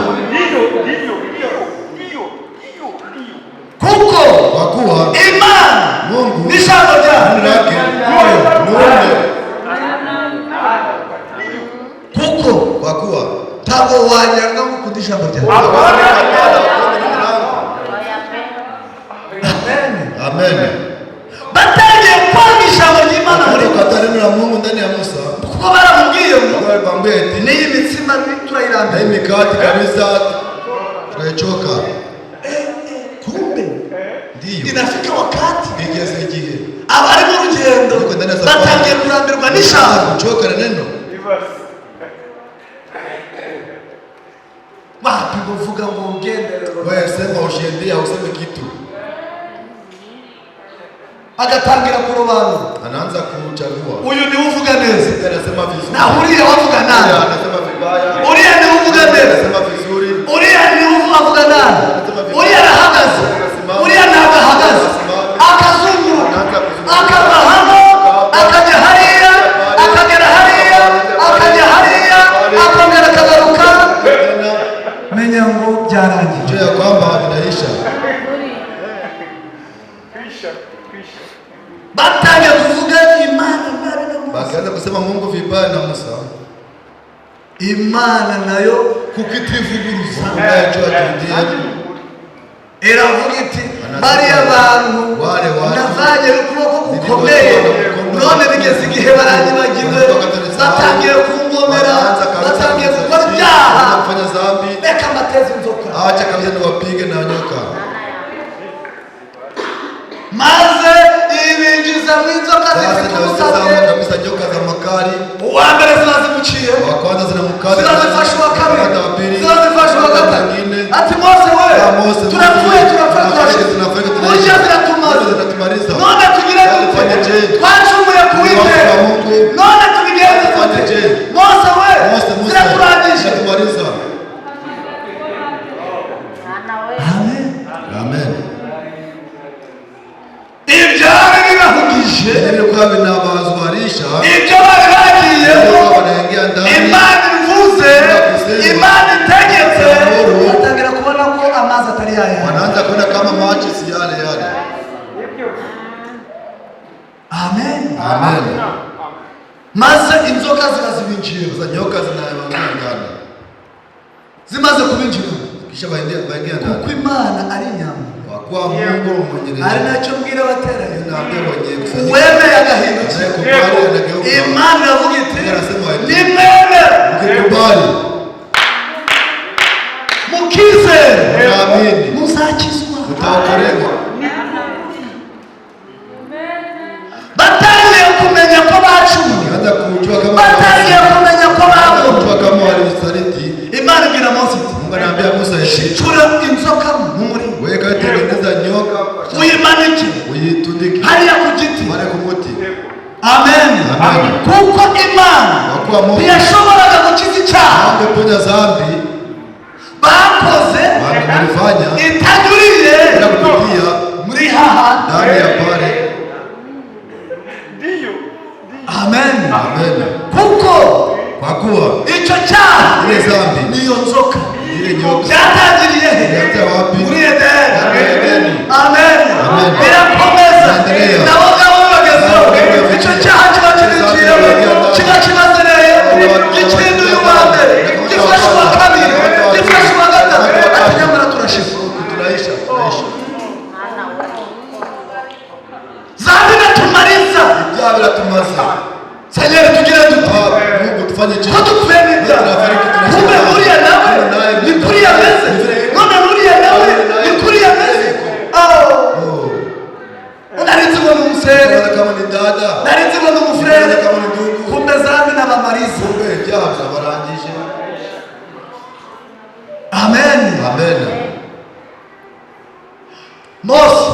Kuko Imana n'ijambo ryayo, kuko ntabwo wanyanga ngo ukunde ijambo ryayo. Amen. Batangiye kwanga ijambo ry'Imana muri Mungu ndani ya Musa. Kuko baramubwiye ngo bambwiye ati n'iyi mitsima turayirambye, iyi mikati kabisa turayichoka. Kumbe ndiyo inafika wakati igeze igihe abari mu rugendo batangiye kurambirwa n'ijambo, kuchoka na neno. wapi kuvuga ngo ugendere, wewe sema ushiendie, useme kitu. Agatangira kurobanura, anaanza kuchagua. Uyu ni uvuga neza, anasema vizuri, na uriya wavuga nabi, anasema vibaya. Uriya ni uvuga neza, anasema vizuri. Uriya ni uvuga nabi, uriya arahagaze, uriya ntabwo ahagaze, akazunguruka, akava hano, akajya hariya, akagera hariya, akajya hariya, akongera akagaruka. Menya ngo byarangiye, njye ya kwamba binaisha. batangiye kuvuga Imana nabi na Musa, bakaanza kusema Mungu vibaya na Musa. Imana nayo kuko itivuguruza unayojua tuingie iravuga iti bariya bantu navanye ukuboko gukomeye, none bigeze igihe baranyibagiwe, batangiye kungomera, batangiye gukora ibyaha, kufanya dhambi, reka mbateze inzoka, acha kabisa niwapige na nyoka. maze ibinjiza mu inzoka zifite umusatsi kabisa, nyoka za makali. uwa mbere zirazimuciye, wa kwanza zinamukali, zirazifasha uwa kabiri, zirazifasha uwa gatatu. Ati Mose we, turapfuye burya ziratumariza, none tugire dute? Twacumuye ku Uwiteka, none tubigenze dute? Mose we, ziraturangije. Amen. Ibyari bibahugije, ibyo bari bagiyemo, Imana ivuze, Imana itegetse, batangira kubona ko amazi atari yaya. Wanaanza kuona kama maji si yale yale. Amen. Amen. Maze inzoka zirazibinjira, za nyoka zinabangia ndani. Zimaze kubinjira, kisha baingia ndani. kuko Imana ari nyama, kwa Mungu mwenye ari nacyo mbwira abateranye, naambia wenye kusanyika, wemeye agahindukira, Imana iravuga iti nimwemere, mkikubali, mukizere, muamini, muzakizwa, mtaokolewa. batangiye kumenya ko bacumuye, Anza kujua kama batangiye kumenya ko bamuye. kujua kama walisaliti. Imana ya Musa iti shicura inzoka mu murima weka tengeneza nyoka uyimanike uyitundike hariya ku giti mare ku muti. amen Amen. kuko imana Wakuwa Mungu ntiyashoboraga gukiza icyaha angeponya dhambi bakoze walifanya itanyuriye bila kupitia muri haha ndani ya pale. amen Amen. kuko Kwa kuwa icyo cyaha ile dhambi niyo nzoka ile nyoka byatangiriye he ilianza wapi? muri edeni Edeni. amen Amen. birakomeza Endelea. nabo ngabo bagezeho icyo cyaha kiba kibiciyemo kiba kibazereye gikinduye uwa mbere gifashe uwa kabiri gifashe uwa gatatu ati nyamara turashize Tunaisha. zambi natumaliza Ibyaha biratumaze. senyeri tugire dute Mungu tufanye ko chini. dupfuye n'ibyaha Tunafariki, tunashinda. kumbe uriya nawe ni kuri yameze none uriya nawe ni kuri yameze Oh. unarinzi ngo ni umusere Unaona kama ni dada. narinzi ngo ni umufurere Unaona kama ni ndugu. kumbe zambi n'abamariza Kumbe ibyaha birabarangije. amen Amen. mose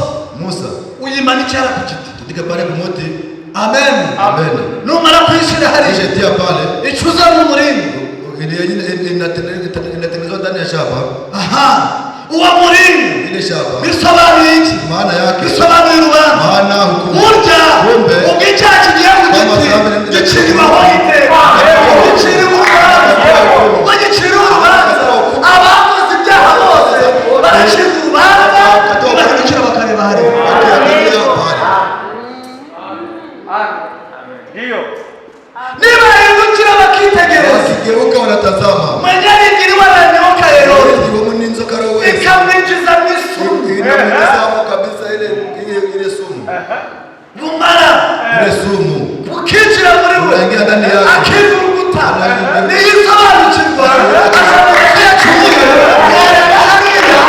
Musa uyimanikira ku giti tundike pale ku muti. amen Amen. numara kwishyira hariya Kisha tia pale. icuza mu murima inatengenezwa ndani ya shamba. aha uwo murima Ile shamba bisobanuye iki maana yake bisobanuye urubanza maana hukumu. burya Kumbe ubwo icyaha kigiye ku giti giciriweho iteka giciriwe urubanza ubwo giciriwe urubanza abakoze ibyaha bose baracirwa urubanza ntibahindukira bakareba hariya Wakiangalia pale. niba bahindukira bakitegereza Wakigeuka wanatazama. mwenye aligiriwe na nyoka Herode Iwe ni inzoka roho wewe. ikamwinjiza mu isumu Inamwingizamu kabisa ile sumu. bumara Ile sumu. ukinjira muri we Unaingia ndani yake. akivuguta niyisobanukirwa ashobora kuyacumuye yareba hariya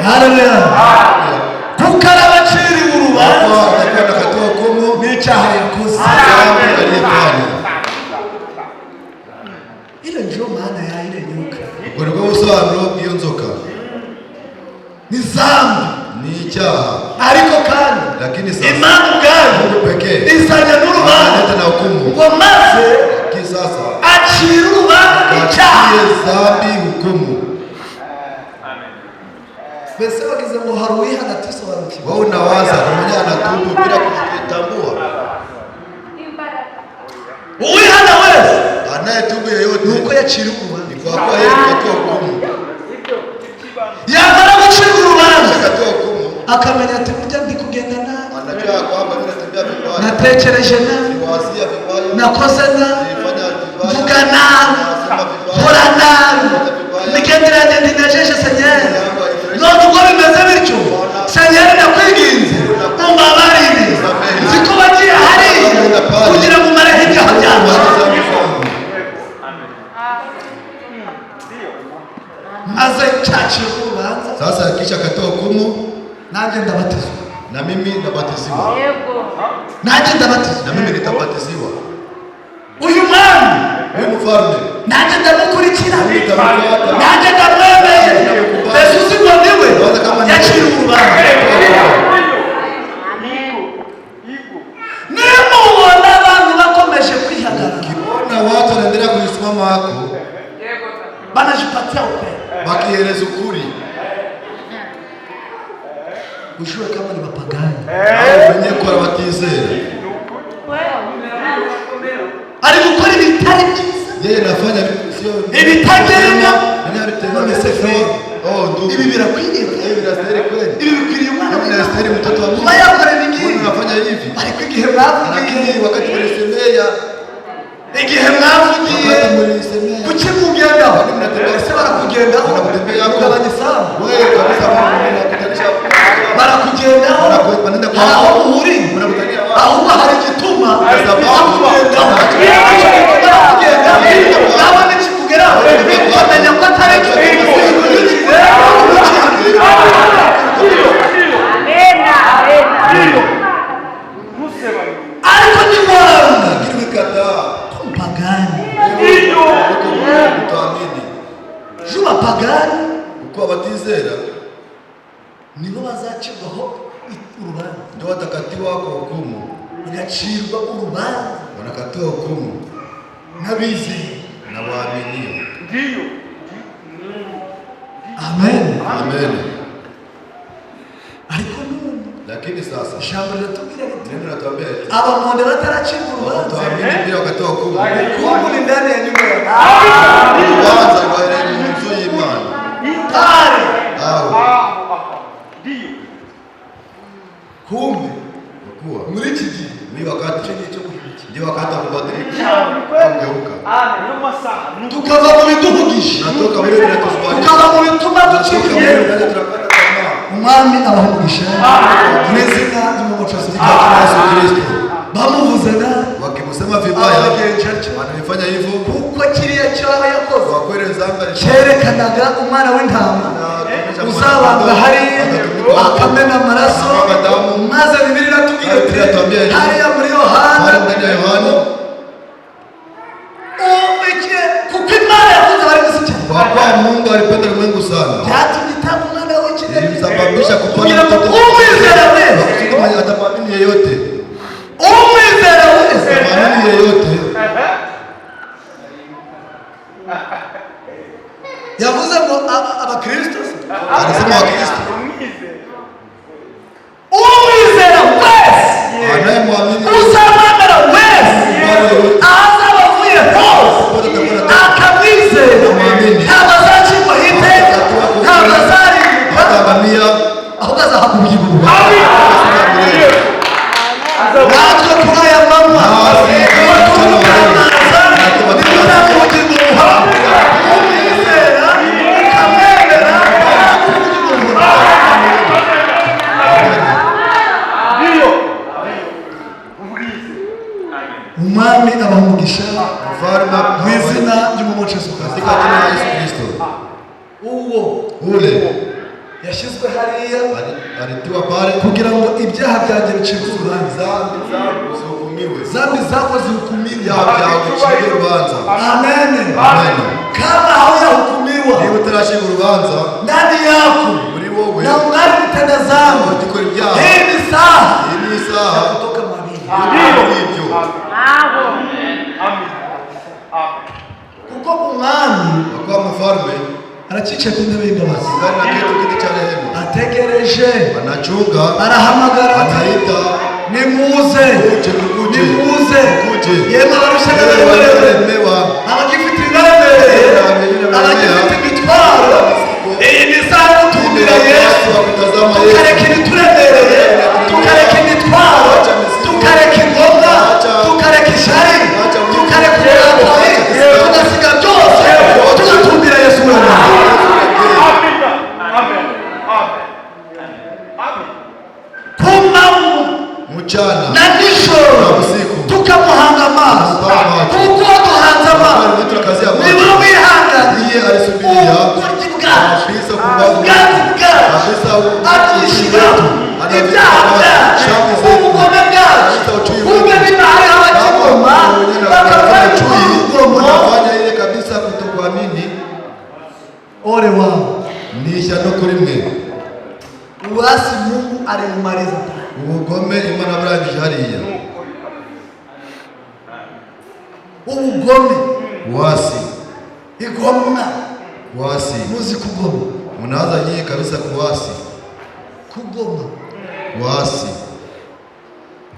haleluya kuko arabaciriwe urubanza Atakuwa nakatoa hukumu n'icyaha yakoze dhambi aliyefanya. ile njo maana ya ile nyoka Ubwo nibwo busobanuro bw'iyo nzoka. ni zambi Ni icyaha. ariko kandi Lakini sasa imana ubwayo Mungu pekee izanye n'urubanza analeta na hukumu. ngo maze Lakini sasa acira urubanza icyaha atie dhambi hukumu. mbese bagize ngo hari uwihana atisobanukiwe Wewe unawaza mmoja anatubu bila kujitambua. uwihana wese Anayetubu ni yeyote uko yaciriwe urubanza ni kwa kuwa yeye katoa hukumu. yamara gucirwa urubanza Katoa hukumu. akamenya ati burya ndi kugenda nabi Anajua kwamba mimi natembea vibaya. natekereje nabi Niwasia vibaya. nakoze nabi Nilifanya vibaya. mvuga nabi Nasema vibaya. nkora nabi imigenderanire ndinejeje senyeri none ubwo bimeze bityo senyeri ndakwinginze umbabarire nzi ko wagiye hariya kugira ngo umareho ibyaha byawe maze cacira urubanza Sasa kisha katoa hukumu nanjye ndabatizwa na mimi nabatiziwa. nanjye ndabatizwa Na mimi nitabatiziwa. uyu mwami Huyu mfalme nanjye ndamukurikira nitamfuata. nanjye ndamwemeye mbese uzi ngo niwe yacira urubanza nimubona abantu bakomeje kwihagarara Ukiona watu wanaendelea kusimama wako banajipatia upendo wakieleza ukuri ujue kama ni mapagani au wenyewe kwa watizera. ari gukora ibitari byiza Yeye anafanya sio ibitagenda none sefe. Oh ndugu. ibi birakwiriye Hivi vinastahili kweli? ibi bikwiriye umwana Hivi vinastahili mtoto wa Mungu? kuba yakora ibi Mbona ngibi unafanya hivi? ariko igihe mwavugiye Lakini wakati mlisemea, igihe mwavugiye wakati mlisemea, kuki mugendaho ese barakugendaho wanakutembea hapo. ugabanya isambu Wewe kabisa unakutanisha. barakugendaho Wanaenda kwa hari aho muhuriye Wanakutania wapi? ahubwo hari igituma Sababu. bakugendaho barakugendaho nawe nikikugeraho ukamenya ko atari ikigukurikire ariko nimwanga Lakini ukikataa mpagani kuko abatizera nibo bazacirwaho urubanza, ndio watakatiwa kwa hukumu, bagacirwa urubanza wanakatiwa hukumu n'abizeye na waaminio. ngiyo. Amen. Amen. Ariko none Lakini sasa ijambo riratubwira riti neno linatuambia eti abamonde bataracirwa urubanza, watuamini bila wakatiwa hukumu. hukumu ni ndani ya nyumba ya Kwanza kwa ile mzu imani pale. au Kumbe kuwa muri iki gihe ni wakati cyo guhindukira ndio wakati wa kubadilika au kugeuka. tukava mu biduhugisha, Natoka vile vinatuzubalisha. tukava mu bituma ducika Natoka vile intege. vinatupata tamaa. Umwami abahumugisha mu izina ry'umumocozi Yesu Kristo. bamuvuze nabi, Wakimsema vibaya abagenje atyo, wanafanya hivyo kuko kiriya cyaha yakoze kwa kweli zanga cyerekanaga umwana w'intama uzabanga hariya akamena amaraso, maze Bibiliya iratubwira ati hariya muri Yohana kuko Imana yakunze abari mu isi cyane, kwa kuwa Mungu alipenda ulimwengu sana byatumye itanga umwana w'ikinege ilimsababisha kugira ngo kupata umwizera wese, mtoto atamwamini yeyote, umwizera wese atamwamini yeyote. yavuze ngo abakristo, Alisema Wakristo umwizera wese, anayemwamini uzamwambara wese, azaba avuye hose akamwizera, ntabwo azacirwa iteka, ntabwo azarimbuka, ataangamia ahubwo azahabwa ubugingo buhoraho. natwe kuri aya manywa tumutangaza nibutanga ubugingo buhoraho, umwizera ukamwemera ahabwa ubugingo buhoraho. Umwami abahumugisha mfalme mu izina ry'umumocozi katika jina la Yesu Kristo. uwo Ule yashyizwe hariya alitiwa pale kugira ngo ibyaha byanjye bicibwe urubanza, zihukumiwe, zambi zako zihukumiwe. ibyaha byawe bicibwe urubanza. Amen. Amen. Kama haujahukumiwa Niba utarashika urubanza ndani yako muri wowe na ungali kutenda dhambi, ukora ibyaha, hii ni saa iyi ni isaha ya kutoka mwamini, y'ibyo. kuko umwami Kwa mfalme aracicaye ku ntebe y'imbabazi, ngani na kitu kiti cha rehema, ategereje, anachunga, arahamagara ati anaita, nimuze, uje tukuje, nimuze, tukuje, yemwe abarusha wewe n'abaremerewe, walemewa, abagifite ibiremereye, abagifite imitwaro, iyi ni isaha yo gutumbira Yesu, tukareka ibituremereye, tukareka imitwaro, tukareka ingoma, tukareka ishyari, tukareka uburakari, tugasiga byose tugatumbira Yesu wenyine. Ku manywa mchana na nijoro na usiku tukamuhanga amaso, kuko duhanze amaso nibura wihanganiye yeye alisubiria uburyo bwacu, kabisa kubavu ubwanzi bwacu, kabisa abyishyiraho ibyaha byacu, ubugome bwacu. Kumbe niba hariho abakigoma bakaba urugomo, unafanya ile kabisa kutokuamini ole wao ni ishyano kuri mwe. uwasi Mungu alimumaliza. Ubugome Imana burangije hariya. Ubugome Wasi igomwa, wasi muzi kugoma, unaanza nyinyi kabisa kuwasi kugoma. wasi.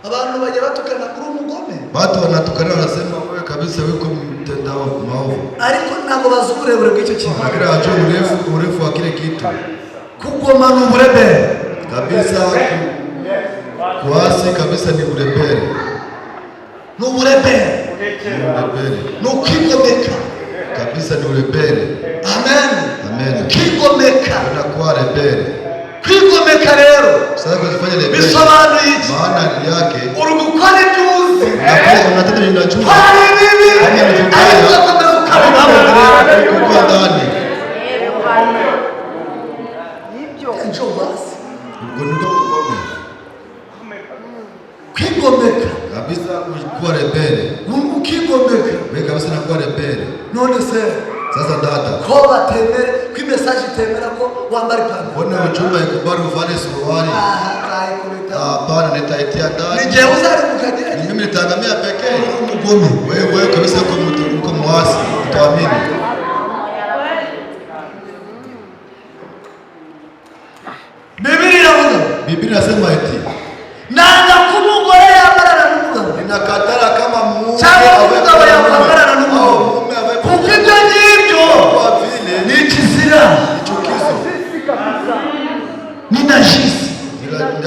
Abantu bajya batukana kuri umugome, Watu wanatukana wanasema wewe kabisa wiko mtendao maovu, ariko ntabwo bazi uburebure bw'icyo kintu. lakini hajua urefu wa kile kitu Kugoma ni uburebere kabisa. Kuasi kabisa ni urebere, ni uburebere, ni urebere ni ukwigomeka kabisa, ni urebere. Amen. Amen. Kwigomeka, Unakuwa rebere. kwigomeka rero Sasa kufanya rebere bisobanuye iki? maana yake Uri gukora ibyo uzi unataka ninajua hari bibi, ariko ugakomeza ukabibamo. kuko ndani Ejo basi ubwo nibwo bugome kwigomeka, kabisa, kuwa rebere. ukigomeka. Wewe kabisa nakuwa rebere. None se Sasa dada, ko batemere ko message itemera ko wambara ipantaro. Mbona ujumbe ikubali uvale suruali. Hapana, nitaitia ndani. Nije uzari mukagera. Mimi nitaangamia pekee. Mgome. Wewe kabisa uko muasi, utaamini. Biblia inasema eti nanga kumugore yamarana n'umugabo. Ninakatala kama mume umugabo yamarana n'umugabo. mume awe Kuko ibyo ngibyo kwa vile ni ikizira, chukizo. ni najisi.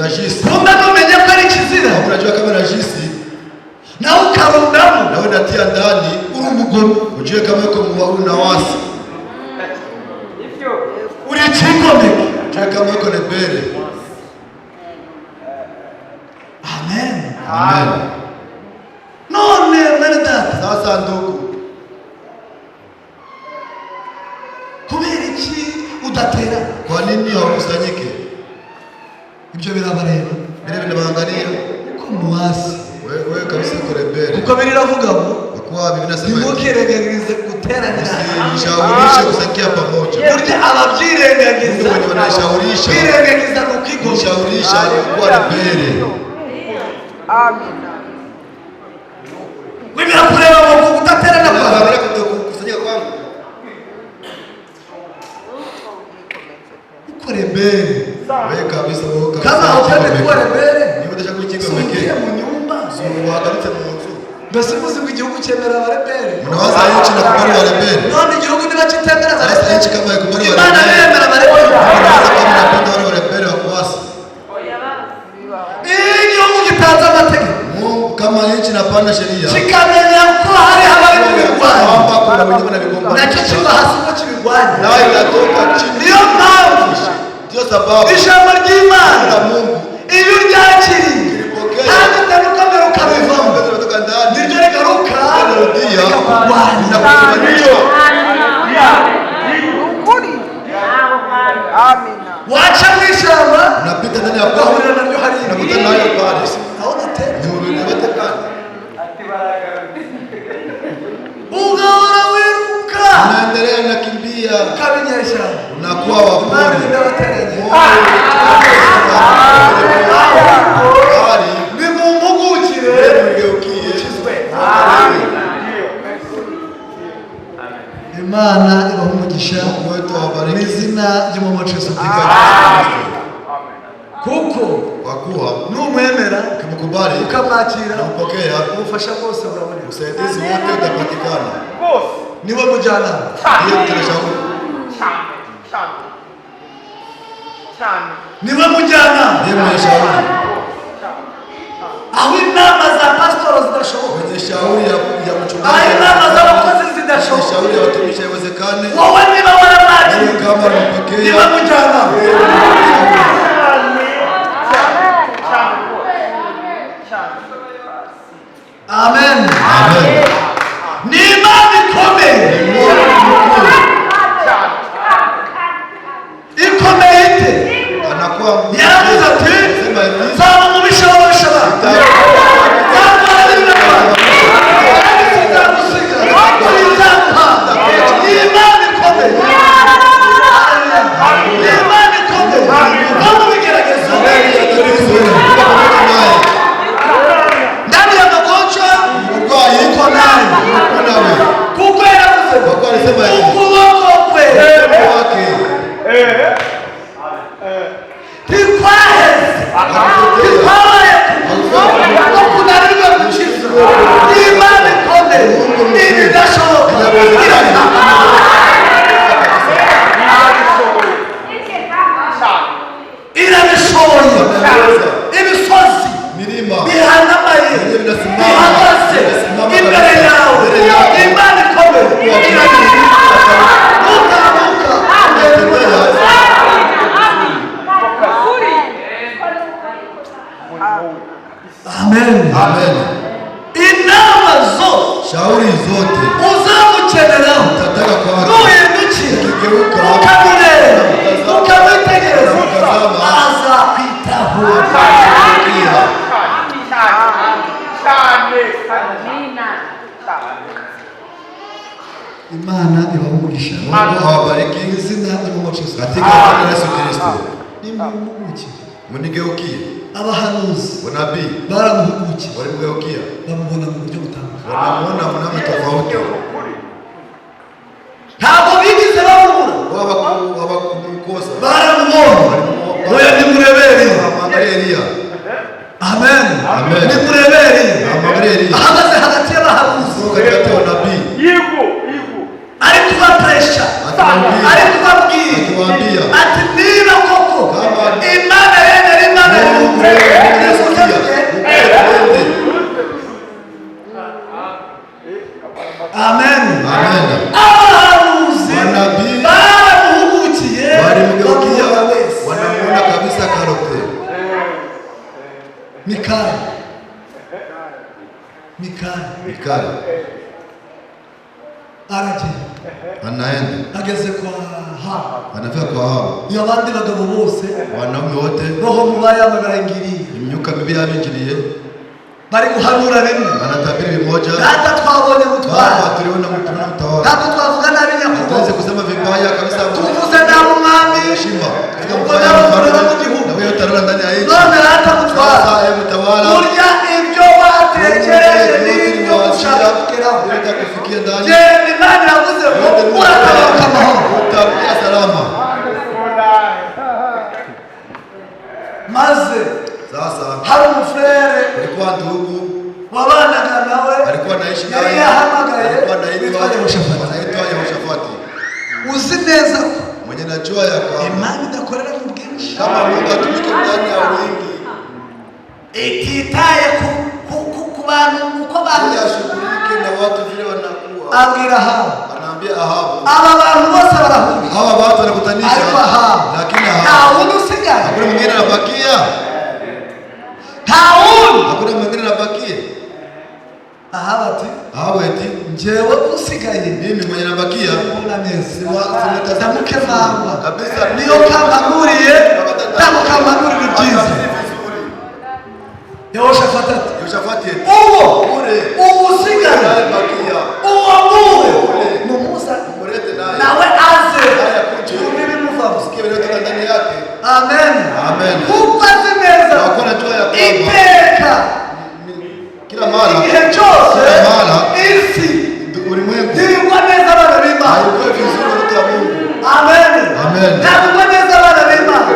Najisi. Kumbe numenye ko ari ikizira. Unajua kama najisi na ukarundamo. na unatia ndani uri umugome. ujue kama uko unawasi. Uri ikikomeke. Ujue kama uko nebere. Amen. Amen. None mwene data, Sasa ndugu, kubera iki udatera? kwa nini haukusanyike? Ibyo birabareba. Vile vinaangalia Ko muasi. wewe kabisa uko nebere. Kuko biravuga ngo Kwa Biblia inasema ntimukirengagize guteranira. nishaurishi kusakia pamoja. Burya ababyirengagiza Mungu mwenye wanashaurisha. birengagiza mu kigo. Nishaurisha kuwa nebere. Amina. Wibira kureba ngo gudaterana kwa. Naangalia kukusanyika kwangu. Uko rebere. Wewe kabisa wewe kabisa. Kama upende kuwa rebere, Niba udashaka kukinga usiye pekee. mu nyumba. Wagarutse mu nzu. Mbese muzi ngo igihugu cyemera abarebere. Unawaza nchi na kubali wa rebere. None igihugu niba kitemera Sasa abarebere. nchi kama ikubali wa Imana rebere. yemera abarebere. Unawaza kama unapenda wale wa rebere wa kuasi. Igihugu gitanze amategeko. Mungu kama nchi napanda sheria. Kikamenya ko hari abari mu birwanya. Hapa kuna wenyewe na vigomba. Nacyo kiva hasi ngo kibirwanya. Na inatoka chini. Niyo mpamvu Ndio sababu ijambo ry'Imana na Mungu iyo uryakiriye kilipokea. kandi utarukamera ukabivamo, Mungu kutoka ndani. niryo rigaruka Rudia. rikakurwanya. Inakusimamisha. Ukuri. Amina. Waca mu ishyamba Unapita ndani ya ugahurira pori. naryo hari Unakuta nayo pale. aho natera Ni mu bintu batekana. ugahora wiruka Unaendelea unakimbia. ukabinyeshyamba. Unakuwa Imana wapori. ndabateranye Hali. ni mu mpugukire Ugeukie. Imana ibaha umugisha Mungu wetu mu awabariki. izina ry'umwami Yesu Kristo. Kuko Kwa kuwa numwemera ukimkubali ukamwakira unampokea, ubufasha bwose buraboneka. usaidizi wote utapatikana. Niwe mujyanama. Ndiyo tunashauri. Niwe mujyanama. Ndiye mwenye shauri. Aho inama za pasitoro zidashoboka, Mwenye shauri ya aho mchungaji. inama z'abakozi Mwenye zidashoboka, shauri ya watumishi haiwezekane. wowe niba waramwakira Wewe kama niwe unampokea, mujyanama. Amen. amen. Ni imana ikomeye. Ikomeye ite? Anakuwa Yaravuze ati sema hivi. nzaba umubisha w'abashaba, nzakora n'ibinakora, nzagusiga, nzakwa. Ni imana ikomeye. Ni imana ikomeye. No mu bigeragezo ndani ya magonjwa Urwaye uko nawe, uko nawe. kuko yaravuze Kwa kuwa alisema hivi. ukuboko kwe Upendo wake ntikwaheze, ntikwabaye kuko kunanirwa gukiza. Ni imana ikomeye, ni ibidashoboka irabishoboye. Imisozi milima bihanamaye bihagaze imbere yawe. Imana ikomeye utamuka amen. amen. Inama zose Shauri zote uzamukeneraho utataka kwake. nuhindukira Ukigeuka ukamureba ukamwitegereza Ukamtazama. azakwitaho. Amina. Imana ibahumugisha. Mungu awabariki. Izina ry'umukiza. Katika jina la Yesu Kristo. Nimumuhugukiye. Munigeukie. Abahanuzi Wanabii baramuhugukiye. walimgeukia. Bamubona mu buryo butandukanye. Wanamuona mnamo tofauti. Ntabwo bigize bamubura. Hawakumkosa. Baramubona. Oya nimurebere. Angalia Elia. Amen. Amen. Nimurebere. Angalia Elia. Ahagaze hagati y'abahanuzi. Katika wanabii. Ari kubapresha. Ari kubabwira. Ati niba koko Imana yemera Imana Amen. Amen. Abahanuzi Wanabii baramuhugukiye. walimgeukia, wanamuona kabisa karote. Mikali aragiye anaenda, ageze kwa Haba. anafika kwa Haba. Iyo abandi bagabo bose Wanaume wote roho mubayamagangiriye imyuka mibi yabinjiriye, bari guhanura rimwe. wanatabiri bimoja. Data twabonye mutwara. Baba tuliona mtu na mtawala. Ntabwo twavuga nabi Tuweze nyakubahwa. kusema vibaya kabisa. Tuvuze nabi umwami. Heshima. Katika Ubwo mfano nawe mfano ukorera mu gihugu. na wewe utarara ndani ya nchi. None data mutwara. Sasa ewe mtawala. Burya ibyo watekereje n'ibyo ushaka kugeraho. Unataka kufikia ndani. Je, Imana yavuze ngo uratabaruka amahoro. Utakuwa salama. Maze Sasa hari umufrere alikuwa ndugu, wabanaga nawe alikuwa anaishi naye. yari yahamagaye Alikuwa witwa anaitwa Yehoshafati. Yehoshafati. Uzi neza ko Mwenye najua ya kwamba Imana idakorera mu bwinshi, kama Mungu atumike ndani ya wingi, ititaye ku bantu uko ili bameze. ashughulike na watu vile wanakuwa. Abwira Ahabu, Anaambia Ahabu, aba bantu bose barahunga, hawa watu wanakutanisha, ariko Ahabu lakini nta Ahabu wundi usigaye, hakuna mwingine anabakia, nta wundi. hakuna mwingine anabakia. Ahabu ati Ahabu eti njyewe usigaye mimi mwenye nabakia mbona neza simtazama ndamuke mangwa kabisa, niyo kampanuriye ndamukampanurira ibyiza. Yehoshafati ati Yehoshafati eti uwo ule usigaye anabakia, uwo nguwe mumuza murete naye nawe aze haya kuja twumve ibimuvamo. sikia vile kutoka ndani yake. Amen. Amen. Kuko azi neza Hakuna najua ya kwamba iteka kila mara igihe cyose kila mara isi ulimwengu ntirigwa neza abana b'Imana. haikuwa vizuri watoto wa Mungu. Amen. Amen. Ntabwo neza abana b'Imana.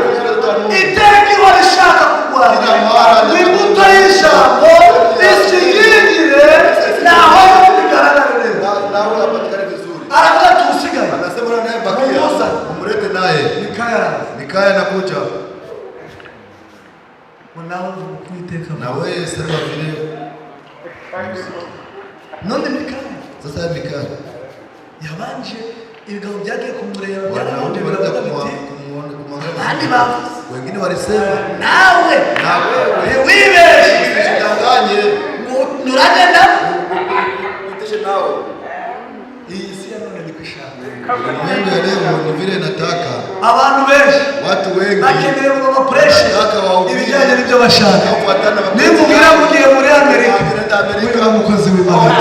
Iteka ihora ishaka kurwanya imbuto y'ijambo ishingirire naho bigaragara neza. Nawe unapatikana vizuri. Aravuga ati usigaye Anasema na naye bakia, umlete naye. Mikaya Mikaya anakuja. nawe kuiteka Na wewe sema vile. none Mikaya Sasa Mikaya yabanje ibigabo byagiye kumureba wanaume byaramundi wanaenda biravuga biti kumwangalia. kandi bavuze Wengine walisema nawe na wewe wibeshe usijidanganye. nuragenda Uiteshe nao. iyi si ya none ni kwishaka. Ulimwengu ya leo ni vile nataka. Abantu benshi Watu wengi bakeneye ngo bakoreshe nataka wahubiri ibijyanye n'ibyo bashaka. kufuatana na Nimubwira mugiye muri Amerika muri umukozi w'Imana.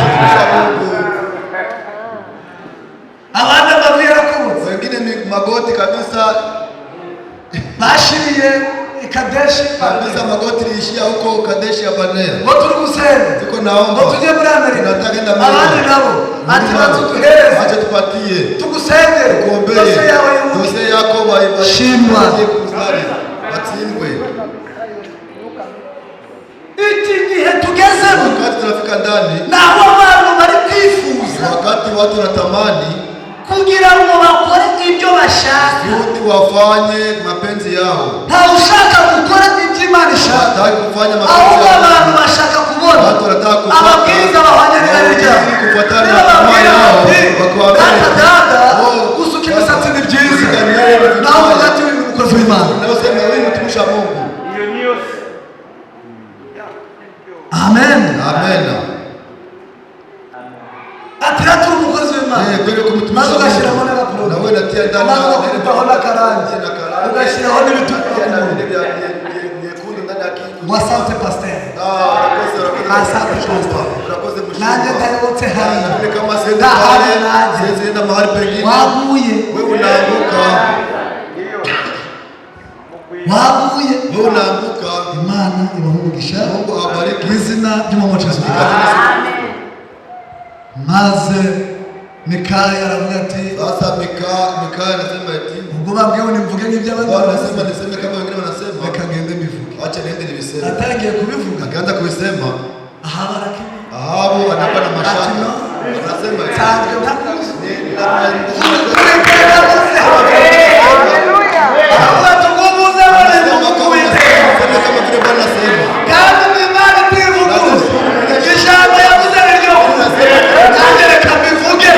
Abandi babwira ko wengine ni magoti kabisa bashiriye i Kadeshi kabisa, magoti liishia huko Kadeshi ya Barnea. ngo turi gusenga Tuko naomba ngo tujye muri Amerika. tunataka enda Abandi nabo ati batuduhereze acha tupatie tugusengere kuombee dosiye yawe y'ubundi. dosiye yako Shimwa. kumstari batsindwe. Iki gihe tugezemo Wakati tunafika ndani, naho abantu bari kwifuza wakati watu wanatamani kugira ngo bakore ibyo bashaka. juhudi wafanye mapenzi yao, Ntawe ushaka gukora ibyo Imana ishaka, hataki kufanya ahubwo mapenzi abantu yao. bashaka kubona Watu wanataka kufuata amabwiriza bahwanye n'irari ryabo. kufuatana Niba na tamaa babwira yao, bati wakiwaambia data oh, gusuka imisatsi ni byiza, gusuka nywele ni vizuri. nawe uvuga ati uri umukozi w'Imana. na useme wewe mtumishi wa Mungu. Amen. Amen. Ati rero turi umukozi w'Imana. Kweli kumtumishi Maze wa ugashyiraho Mungu. n'agapuro, Na wewe natia ndani maze ugakubitaho n'akarangi, ugashyiraho n'ibitukura ku muntu. nyekundu ndani ya kitu. Ngo asante pasiteri, Urakoze asante pasiteri. Urakoze nanjye ndayobotse hariya Na vile kama sende Ndahabu pale, naje. siwezi enda mahali pengine. waguye Wewe unaanguka. waguye Wewe unaanguka. Imana ibahe umugisha Mungu awabariki. mu izina ry'umumucazi maze Mikaya aravuga ati Sasa Mikaya anasema eti ubwo babwiwe nimvuge nk'iby'abandi Bwana bose anasema niseme kama wengine wanasema. reka ngende mbivuge Acha niende niviseme. atangiye kubivuga Akaanza kuvisema. aha barakina Ahabu anakuwa na mashaka. Anasema eti nsanzwe ndakuzi Hallelujah. aravuga ati ubwo muze bane mukubite kama vile Bwana anasema. kandi Imana itivuguruza ijambo yavuze niryo nanjye reka mbivuge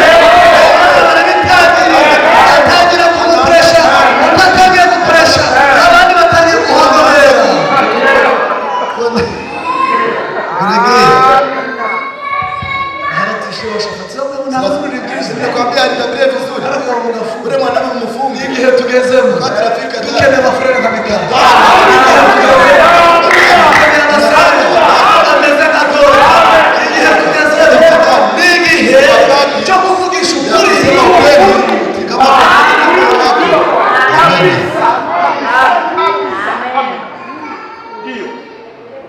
atangira kumupresha atatangiye gupresha abandi batangiye guhagarara Nakwambia nitabia vizuri. Ule mwanadamu mfungi. igihe tugezemo Trafika dukeneye amafurere nka Mikaya ameze nka Dora igihe tugezemo ni igihe cyo kuvugisha ukuri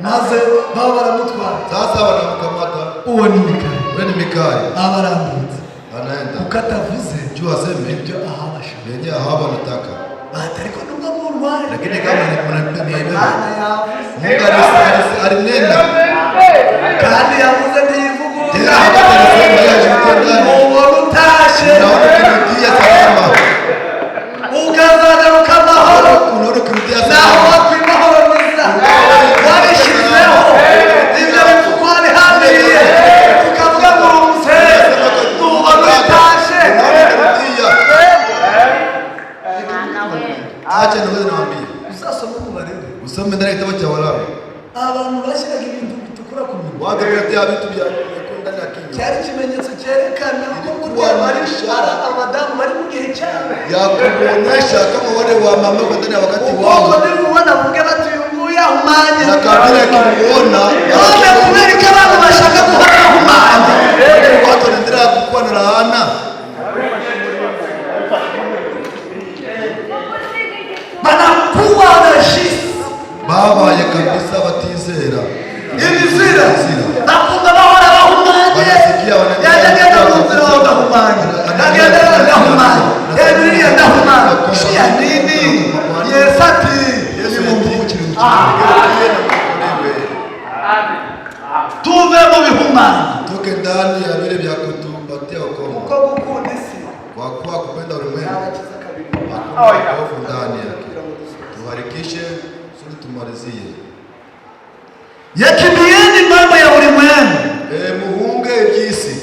maze baba baramutwara sasa wanamkamata. uwo ni Mikaya Ule ni Mikaya. aba arambutse Anaenda. kuko atavuze Juu aseme ibyo ahabasha yenyewe Ahabu anataka. bati ariko nubwo murwaye Lakini kama mnanielewa. Imana yavuze Mungu alinena. kandi yavuze ntiyivuguruza Tena hapa alisema yeye alitenda. ubona utashe Naona kirudia salama. ukazagaruka amahoro Unaona kirudia naho salama. wakwiye amahoro mwiza wabishyizeho ibyo bipfuko wabihambiriye ukavuga ngo urumse ubona utashe Unaona kirudia. Acha niweze niwaambie. uzasoma kubarebe Usome ndani ya kitabu cha Walawi. abantu bashyiraga ibintu bitukura ku minwa Watu waletea vitu vya ndani ya kinywa. cyari ikimenyetso cyerekana ko burya bari ari abadamu bari mu gihe cyabo Ya kuonyesha kama wale wa mama kwa ndani ya wakati ubwoko wao. nibubona bubwe bati uyu nguyu ahumanye Na kabila kimuona none kubera ko abantu bashaka guhora bahumanye watu wanaendelea kukuwa na laana. banakuwa wanashisi Baba ya kabisa batizera. ibizira bakumva bahora bahumanye Wanasikia wanaendelea yajagenda mu nzira wawe udahumanye yagenda ndahumanye biriya ndahumanye shiya nini yesu ati ni mu mvukire tuve mu bihumanye Toke ndani ya vile vya kutupatia wokovu. kuko gukunda isi Kwa kuwa kupenda ulimwengu. ntabakiza kabiri Hakuna wokovu ndani yake. Tuharikishe sisi tumalizie. yakimbieni mambo ya ulimwengu Muhunge iby'isi.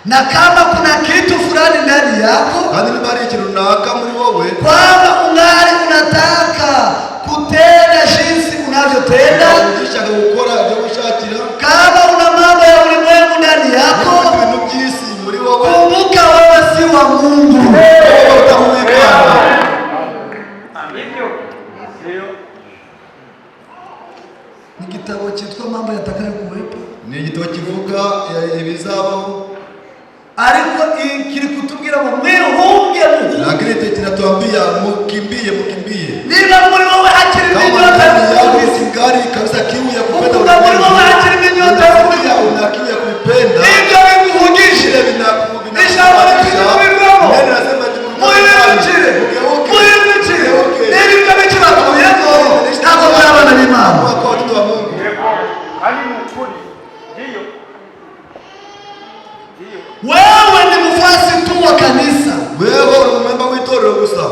na kama kuna kitu fulani ndani yako Kandi niba hari ikintu runaka muri wowe kwamba ungali unataka kutenda jinsi unavyotenda ushaka gukora ibyo ushakira kama una mambo ya ulimwengu ndani yako ibintu by'isi muri wowe kumbuka wewe si wa Mungu utamwikana. ni igitabo cyitwa mambo yatakaye kuwepo Ni igitabo kivuga ibizabaho, ariko kiri kutubwira ngo mwihunge lakini kinatuambia mukimbie, mukimbie. niba muri wowe hakiri Kama inyota ndani yako isigari kabisa kiu ya kupenda uvuga muri wowe hakiri inyota unakuja una kiu ya kupenda ibyo biguhugije vile vinakuwa ijambo rikubirwamo neno nasema muhindukire muhindukire niba ibyo bikibatuyemo ntabwo muri abana b'Imana kwa watoto wa Mungu. wewe ni mfuasi tu wa kanisa Wewe umemba w'itorero gusa.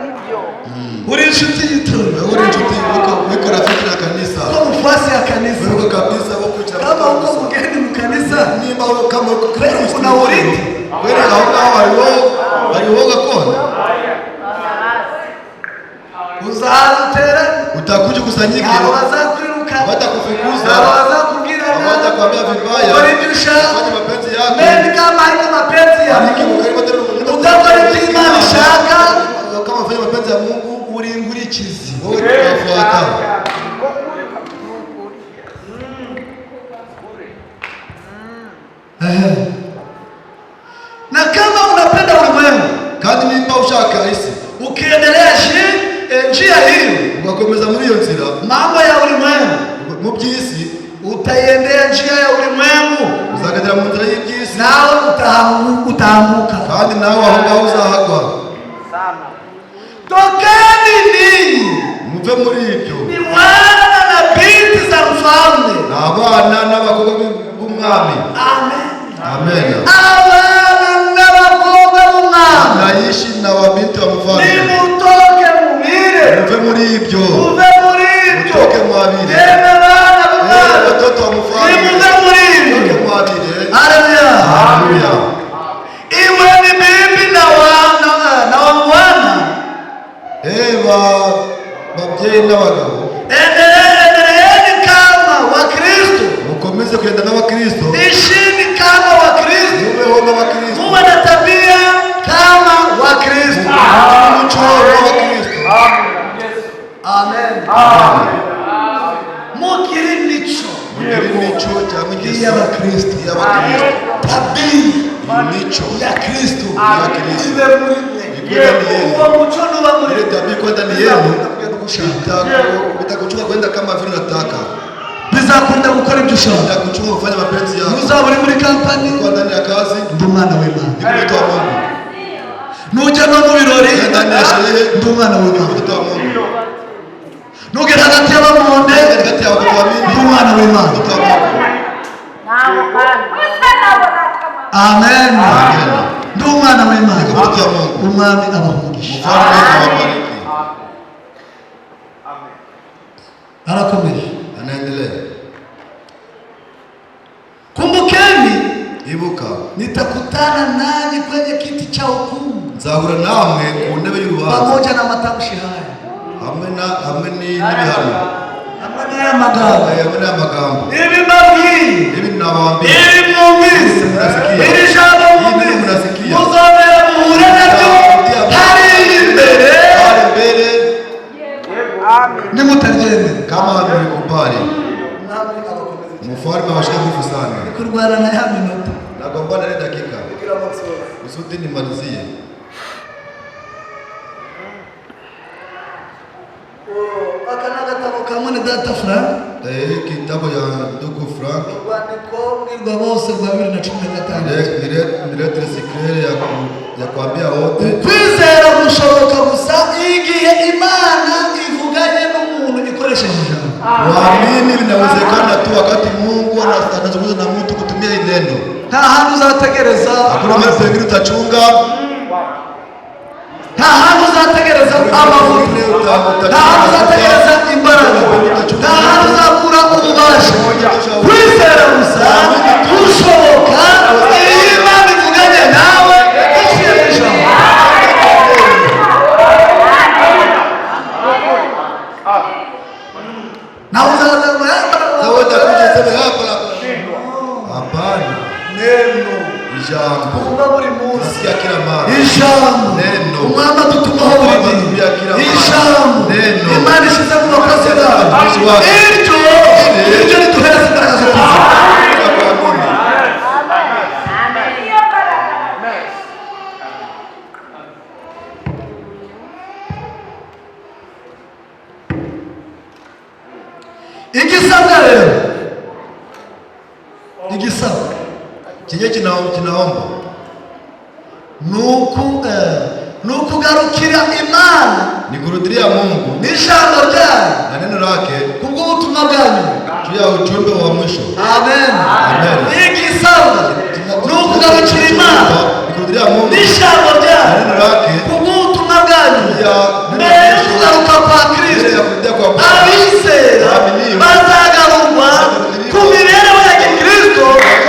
Nibyo. uri inshuti y'itorero Wewe uri inshuti wiko rafiki na kanisa. ko mfuasi ya kanisa Wewe kabisa wako cha kama uko mgeni mu kanisa nimba wewe kama uko wewe kuna urithi wewe hauka walioga kona. uzazutera Utakuja kusanyike. abo bazakwiruka Watakufukuza. abo bazakubwira Watakwambia vibaya. Ukora ibyo ushaka. Fanya mapenzi yako. meni kama haina mapenzi ya Mungu utakora ibyo Imana ishaka Kama fanya mapenzi ya Mungu uri ingurikizi wewe utafuata. Na kama unapenda ulimwengu, kandi nimba ushaka isi, ukiendelea njia hiyo, ugakomeza muri iyo nzira, mambo ya ulimwengu mu by'isi, utaiendea njia ya ulimwengu, uzagendera mu nzira y'iby'isi, nawe utaanguka, kandi nawe aho ngaho uzahagwa. Tokeni ninyi, muve muri ibyo, ni wana na binti za mfalme, ni abana n'abakobwa b'umwami. Amen. Amen. Abana n'abakobwa b'umwami, naishi na wabinti wa mfalme. Nimutoke mubire, muve muri ibyo, muve muri ibyo, mutoke mwabire. Yemwe bana b'umwami, watoto wa mfalme, nimuve muri ibyo, mutoke mwabire. Haleluya. Haleluya. Iwe ni bibi na wana babyeyi n'abagabo, endeleeni kama Wakristo, mukomeze kugenda n'abakristo, ishini kama Wakristo, mubeho nk'abakristo, muwe na tabia kama Wakristo, umuco w'abakristo. Amen. Mukiri mico cyangwa ingeso y'Abakristo, tabia imico ya Kristo Kristo. ibe muri mwe, uwo muco nuba muri ile tabia kwa ndani yenu itakuchukua kwenda kama vile unataka, bizakunda gukora ibyo ushaka, itakuchukua kufanya mapenzi yako. uzaba uri muri kampani, kwa ndani ya kazi, ndi umwana w'Imana, ni mtoto wa Mungu. nujya no mu birori, ndani ya sherehe, ndi umwana w'Imana, mtoto wa Mungu. nugera hagati y'abamonde, katikati ya watu wa Mungu, ndi umwana w'Imana. mtoto wa Mungu. Amen. Ndi umwana w'Imana, mtoto wa Mungu. umwami abahumugisha, Mfalme awabariki. arakomeje, Anaendelea. kumbukeni, Ibuka, nitakutana nanyi kwenye kiti cha hukumu, nzahura namwe ku ntebe y'urubanza, pamoja na matamshi haya, hamwe n'ibihano, hamwe n'aya magambo, hamwe n'amagambo. ibi mbabwiye, Ibi ninawaambia, iri mwumvise, iri jambo mwumvise, muzongera muhure naryo hari imbere, nimutaryemera. kama mlikubali. Mfalme awashike nguvu sana. Kurwana na ya minota, Nagombana ile dakika kusudi nimalizie. aka ni agatabo ka mwene data Frank, Hiki kitabu ya ndugu Frank, urwandiko mwirwa bose rwa 2016. niletre sikere ya kuambia wote, Kwizera gushoboka gusa igihe Imana ivuganye n'umuntu ikoresheje ijambo. kuamini vinawezekana tu wakati Mungu anazungumza na mtu kutumia hii neno. Nta hantu uzategereza, Hakuna mahali pengine utachunga, nta hantu uzategereza amavuta, nta hantu uzategereza imbaraga, nta hantu uzakura ububasha. Kwizera gusa gushoboka iyo Imana ivuganye nawe iciye mu ijambo. Nawe uzaza nawe utakuja sema hapa la hapana. neno Ijambo kuba buri munsi, nasikia kila mara ijambo neno, umwami adutumaho buri gihe, ijambo neno Imana ishize mu bakozi bayo, iryo riduhereza imbaraga zo kuvuga. Igisabwa rero, igisabwa chenye kinaomba nukugarukira Imana nikurudilia Mungu n'ijambo ryayo na neno lake kubw'ubutumwa bwanyu. juu ya ujumbe wa mwisho. Amen. Amen. Igisabwa nukugarukira Imana nikurudilia Mungu n'ijambo na ryayo neno lake kubw'ubutumwa bwanyu. ya Mbere yo kugaruka kwa Kristo, abizera bazagarurwa ku mibereho ya gikristo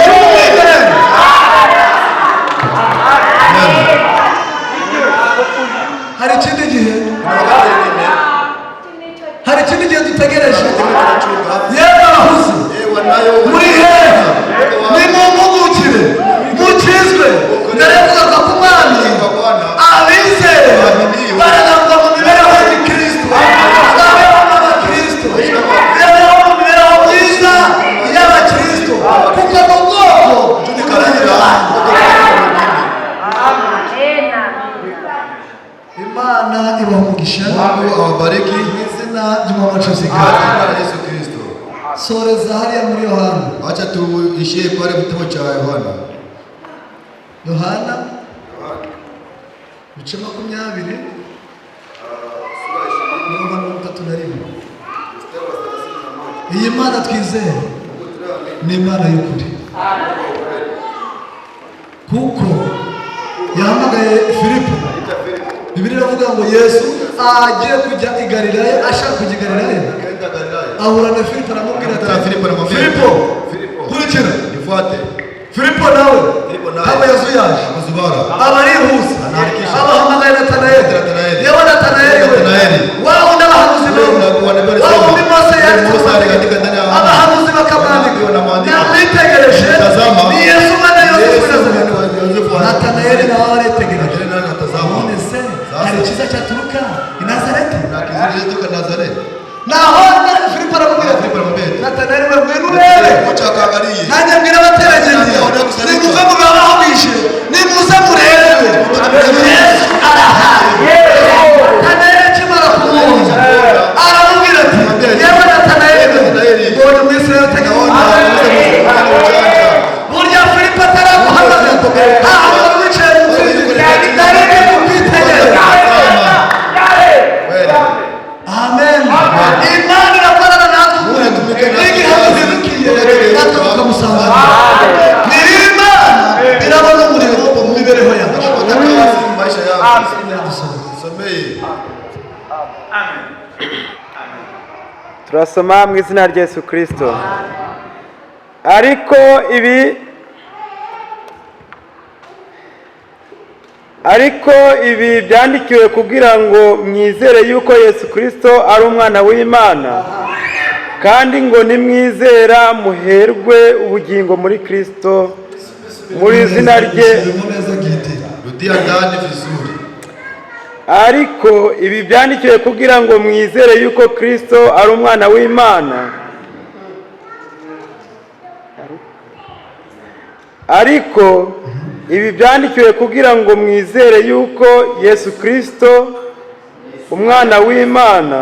y'umwimerere. Hari ikindi gihe, hari ikindi gihe dutegereje. Yewe abahuzi, muri hehe, nimumpugukire, mukizwe, mbere yo kugaruka ku mwami. Abizera baragarurwa mu mibereho ya gikristo, babeho n'abakristo, babeho mu mibereho myiza y'abakristo, kuko mu bwoko soreza hariya muri Yohana. Acha tuishie pale kitabu cha Yohana. Yohana bice 20 iyi Mana twizeye ni Imana y'ukuri, kuko yahamagaye Filipo. Bibiliya iravuga ngo Yesu agiye kujya i Galilaya, ashaka kujya i Galilaya, ahura na Filipo aramubwira ati Filipo, kurikira, Nifuate. Filipo nawe aba yazuyaje, aba arihuse, abahamagaye Natanayeli. Yewe Natanayeli wao n'abahanuzi wao muri Mose yanditse, abahanuzi bakamwandika, namwitegereje ni Yesu mwana Yosefu. Natanayeli nawe aritegereje, none se hari ikiza cyaturuka i Nazareti? Naho Filipo aramubwira Natanayeli, we ngwino urebe, nanjye mbwira abateragenge nimuze mugabaho bishe, nimuze murebe Yesu arahari. Natanayeli kimara kumubona aramubwira ati yewe Natanayeli, mbonye Umwisirayeli utegeka burya Filipo ataraguhamagara ahantu wicaye mu nzu nari ndi kukwitegereza. Amen. Imana irakorana natwe igihe tuzirukiye natwe tukamusanganira. Ni Imana irabona umurimo mu mibereho yacu. Turasoma mu izina rya Yesu Kristo. Ariko ibi byandikiwe kugira ngo mwizere yuko Yesu Kristo ari umwana w'Imana, kandi ngo nimwizera muherwe ubugingo muri Kristo muri izina rye. Ariko ibi byandikiwe kugira ngo mwizere yuko Kristo ari umwana w'Imana, ariko ibi byandikiwe kugira ngo mwizere yuko Yesu Kristo umwana w'Imana.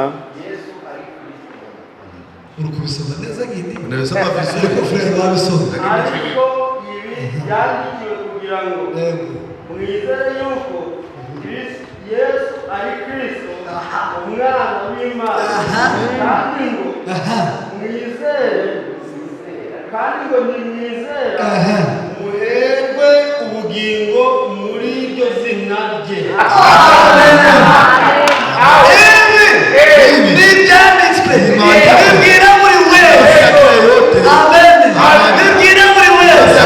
Urukubisoma neza giti. Unasoma vizuri kwa frere babisoma. Ariko ibi byandikiwe kugira ngo mwizere yuko Yesu ari Kristo umwana w'Imana, kandi ngo mwizere, kandi ngo nimwizera muherwe ubugingo muri iryo zina rye. Ibi n'ibyanditswe bibwira buri wese. Amen. Bibwira buri wese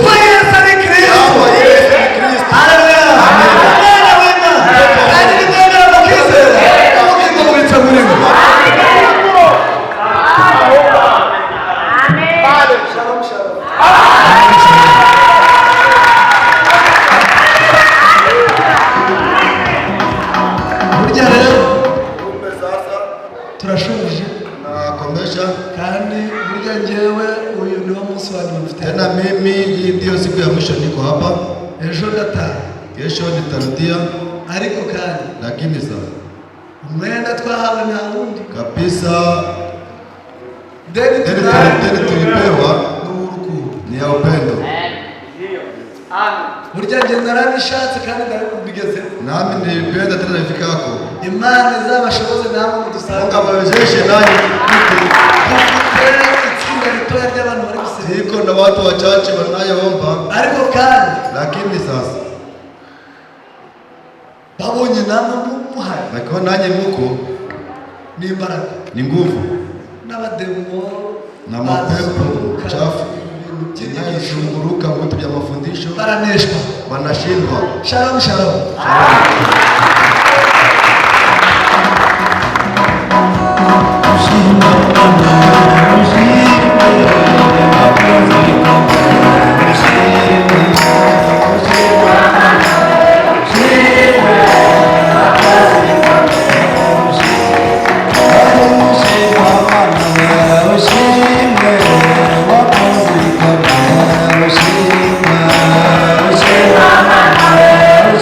ko Yesu ari Kristo. Haleluya. Umwana w'Imana, kandi nimwemera mukizera ubugingo buritse muri mwe. Shalom, shalom. Burya rero turashoje nakomesha, kandi burya njyewe uyu niwo munsi wa nyuma mfite. tena mimi hii ndio siku ya mwisho niko hapa. Ejo ndataha, Kesho nitarudia, ariko kandi lakini sasa umwenda twahawe nta wundi kabisa deni tulipewa n'urukundo. ni ya upendo. Burya njye narabishatse kandi ndabigeze. Nami nilipenda tena nifika hapo. Imana izabashoboze namwe mudusanga. Mungu awezeshe nanyi Dufite itsinda ritoya ry'abantu bari gusenga. Siko na watu wachache wanayoomba, Ariko kandi lakini sasa babonye namwe muhari nakiwa nanyi muko n'imbaraga ni nguvu n'abademo na mapepo chafu inayozunguruka mu vitu vya mafundisho baraneshwa, wanashindwa. Shalom, shalom. Shima, Shima,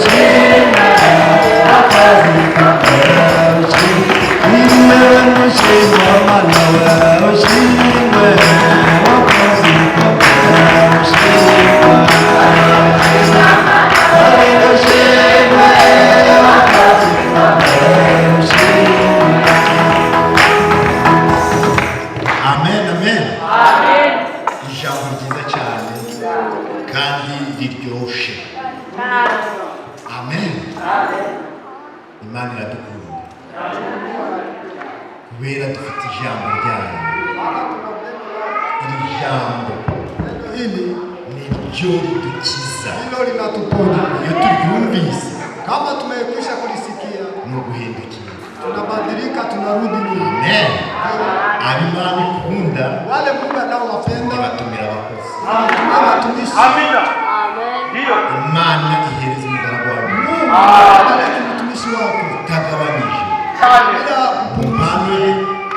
Shima, kandi riryoshe. Amen. Imana iradukunda kubera dufite ijambo ryayo. Iri jambo Hili ni ryo ridukiza. hilo linatuponya. Iyo turyumvise Kama tumekwisha kulisikia, ni uguhindukira. tunabadilika, tunarudi nyuma. Amen. Abimana ikunda Wale Mungu anaowapenda batumira abakozi. na watumishi, Imana ihereza umugaragu wayo Mungu analeta mtumishi wake utagabanije bila mu mpano ye,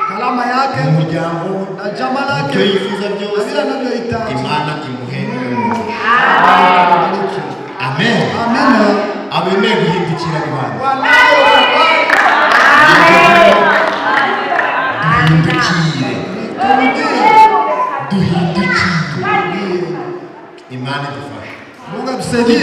kalama yake mu muryango, na jama lake ibyo yifuza na byose vile anavyohitaji. Imana imuhembe umugisha. Bariki. Amen. Amina. Abemeye guhindukira Imana Wanaokubali duhindukire, turudie, duhindukire. Imana idufashe, Mungu atusaidie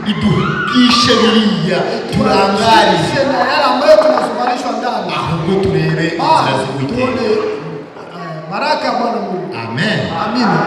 iduhishe biriya turangarire, turangarishe na yale ambayo tunazumarishwa ndani, ahubwo turebe inzira z'Uwiteka. tuone baraka ya Bwana Mungu. Amen. Amina.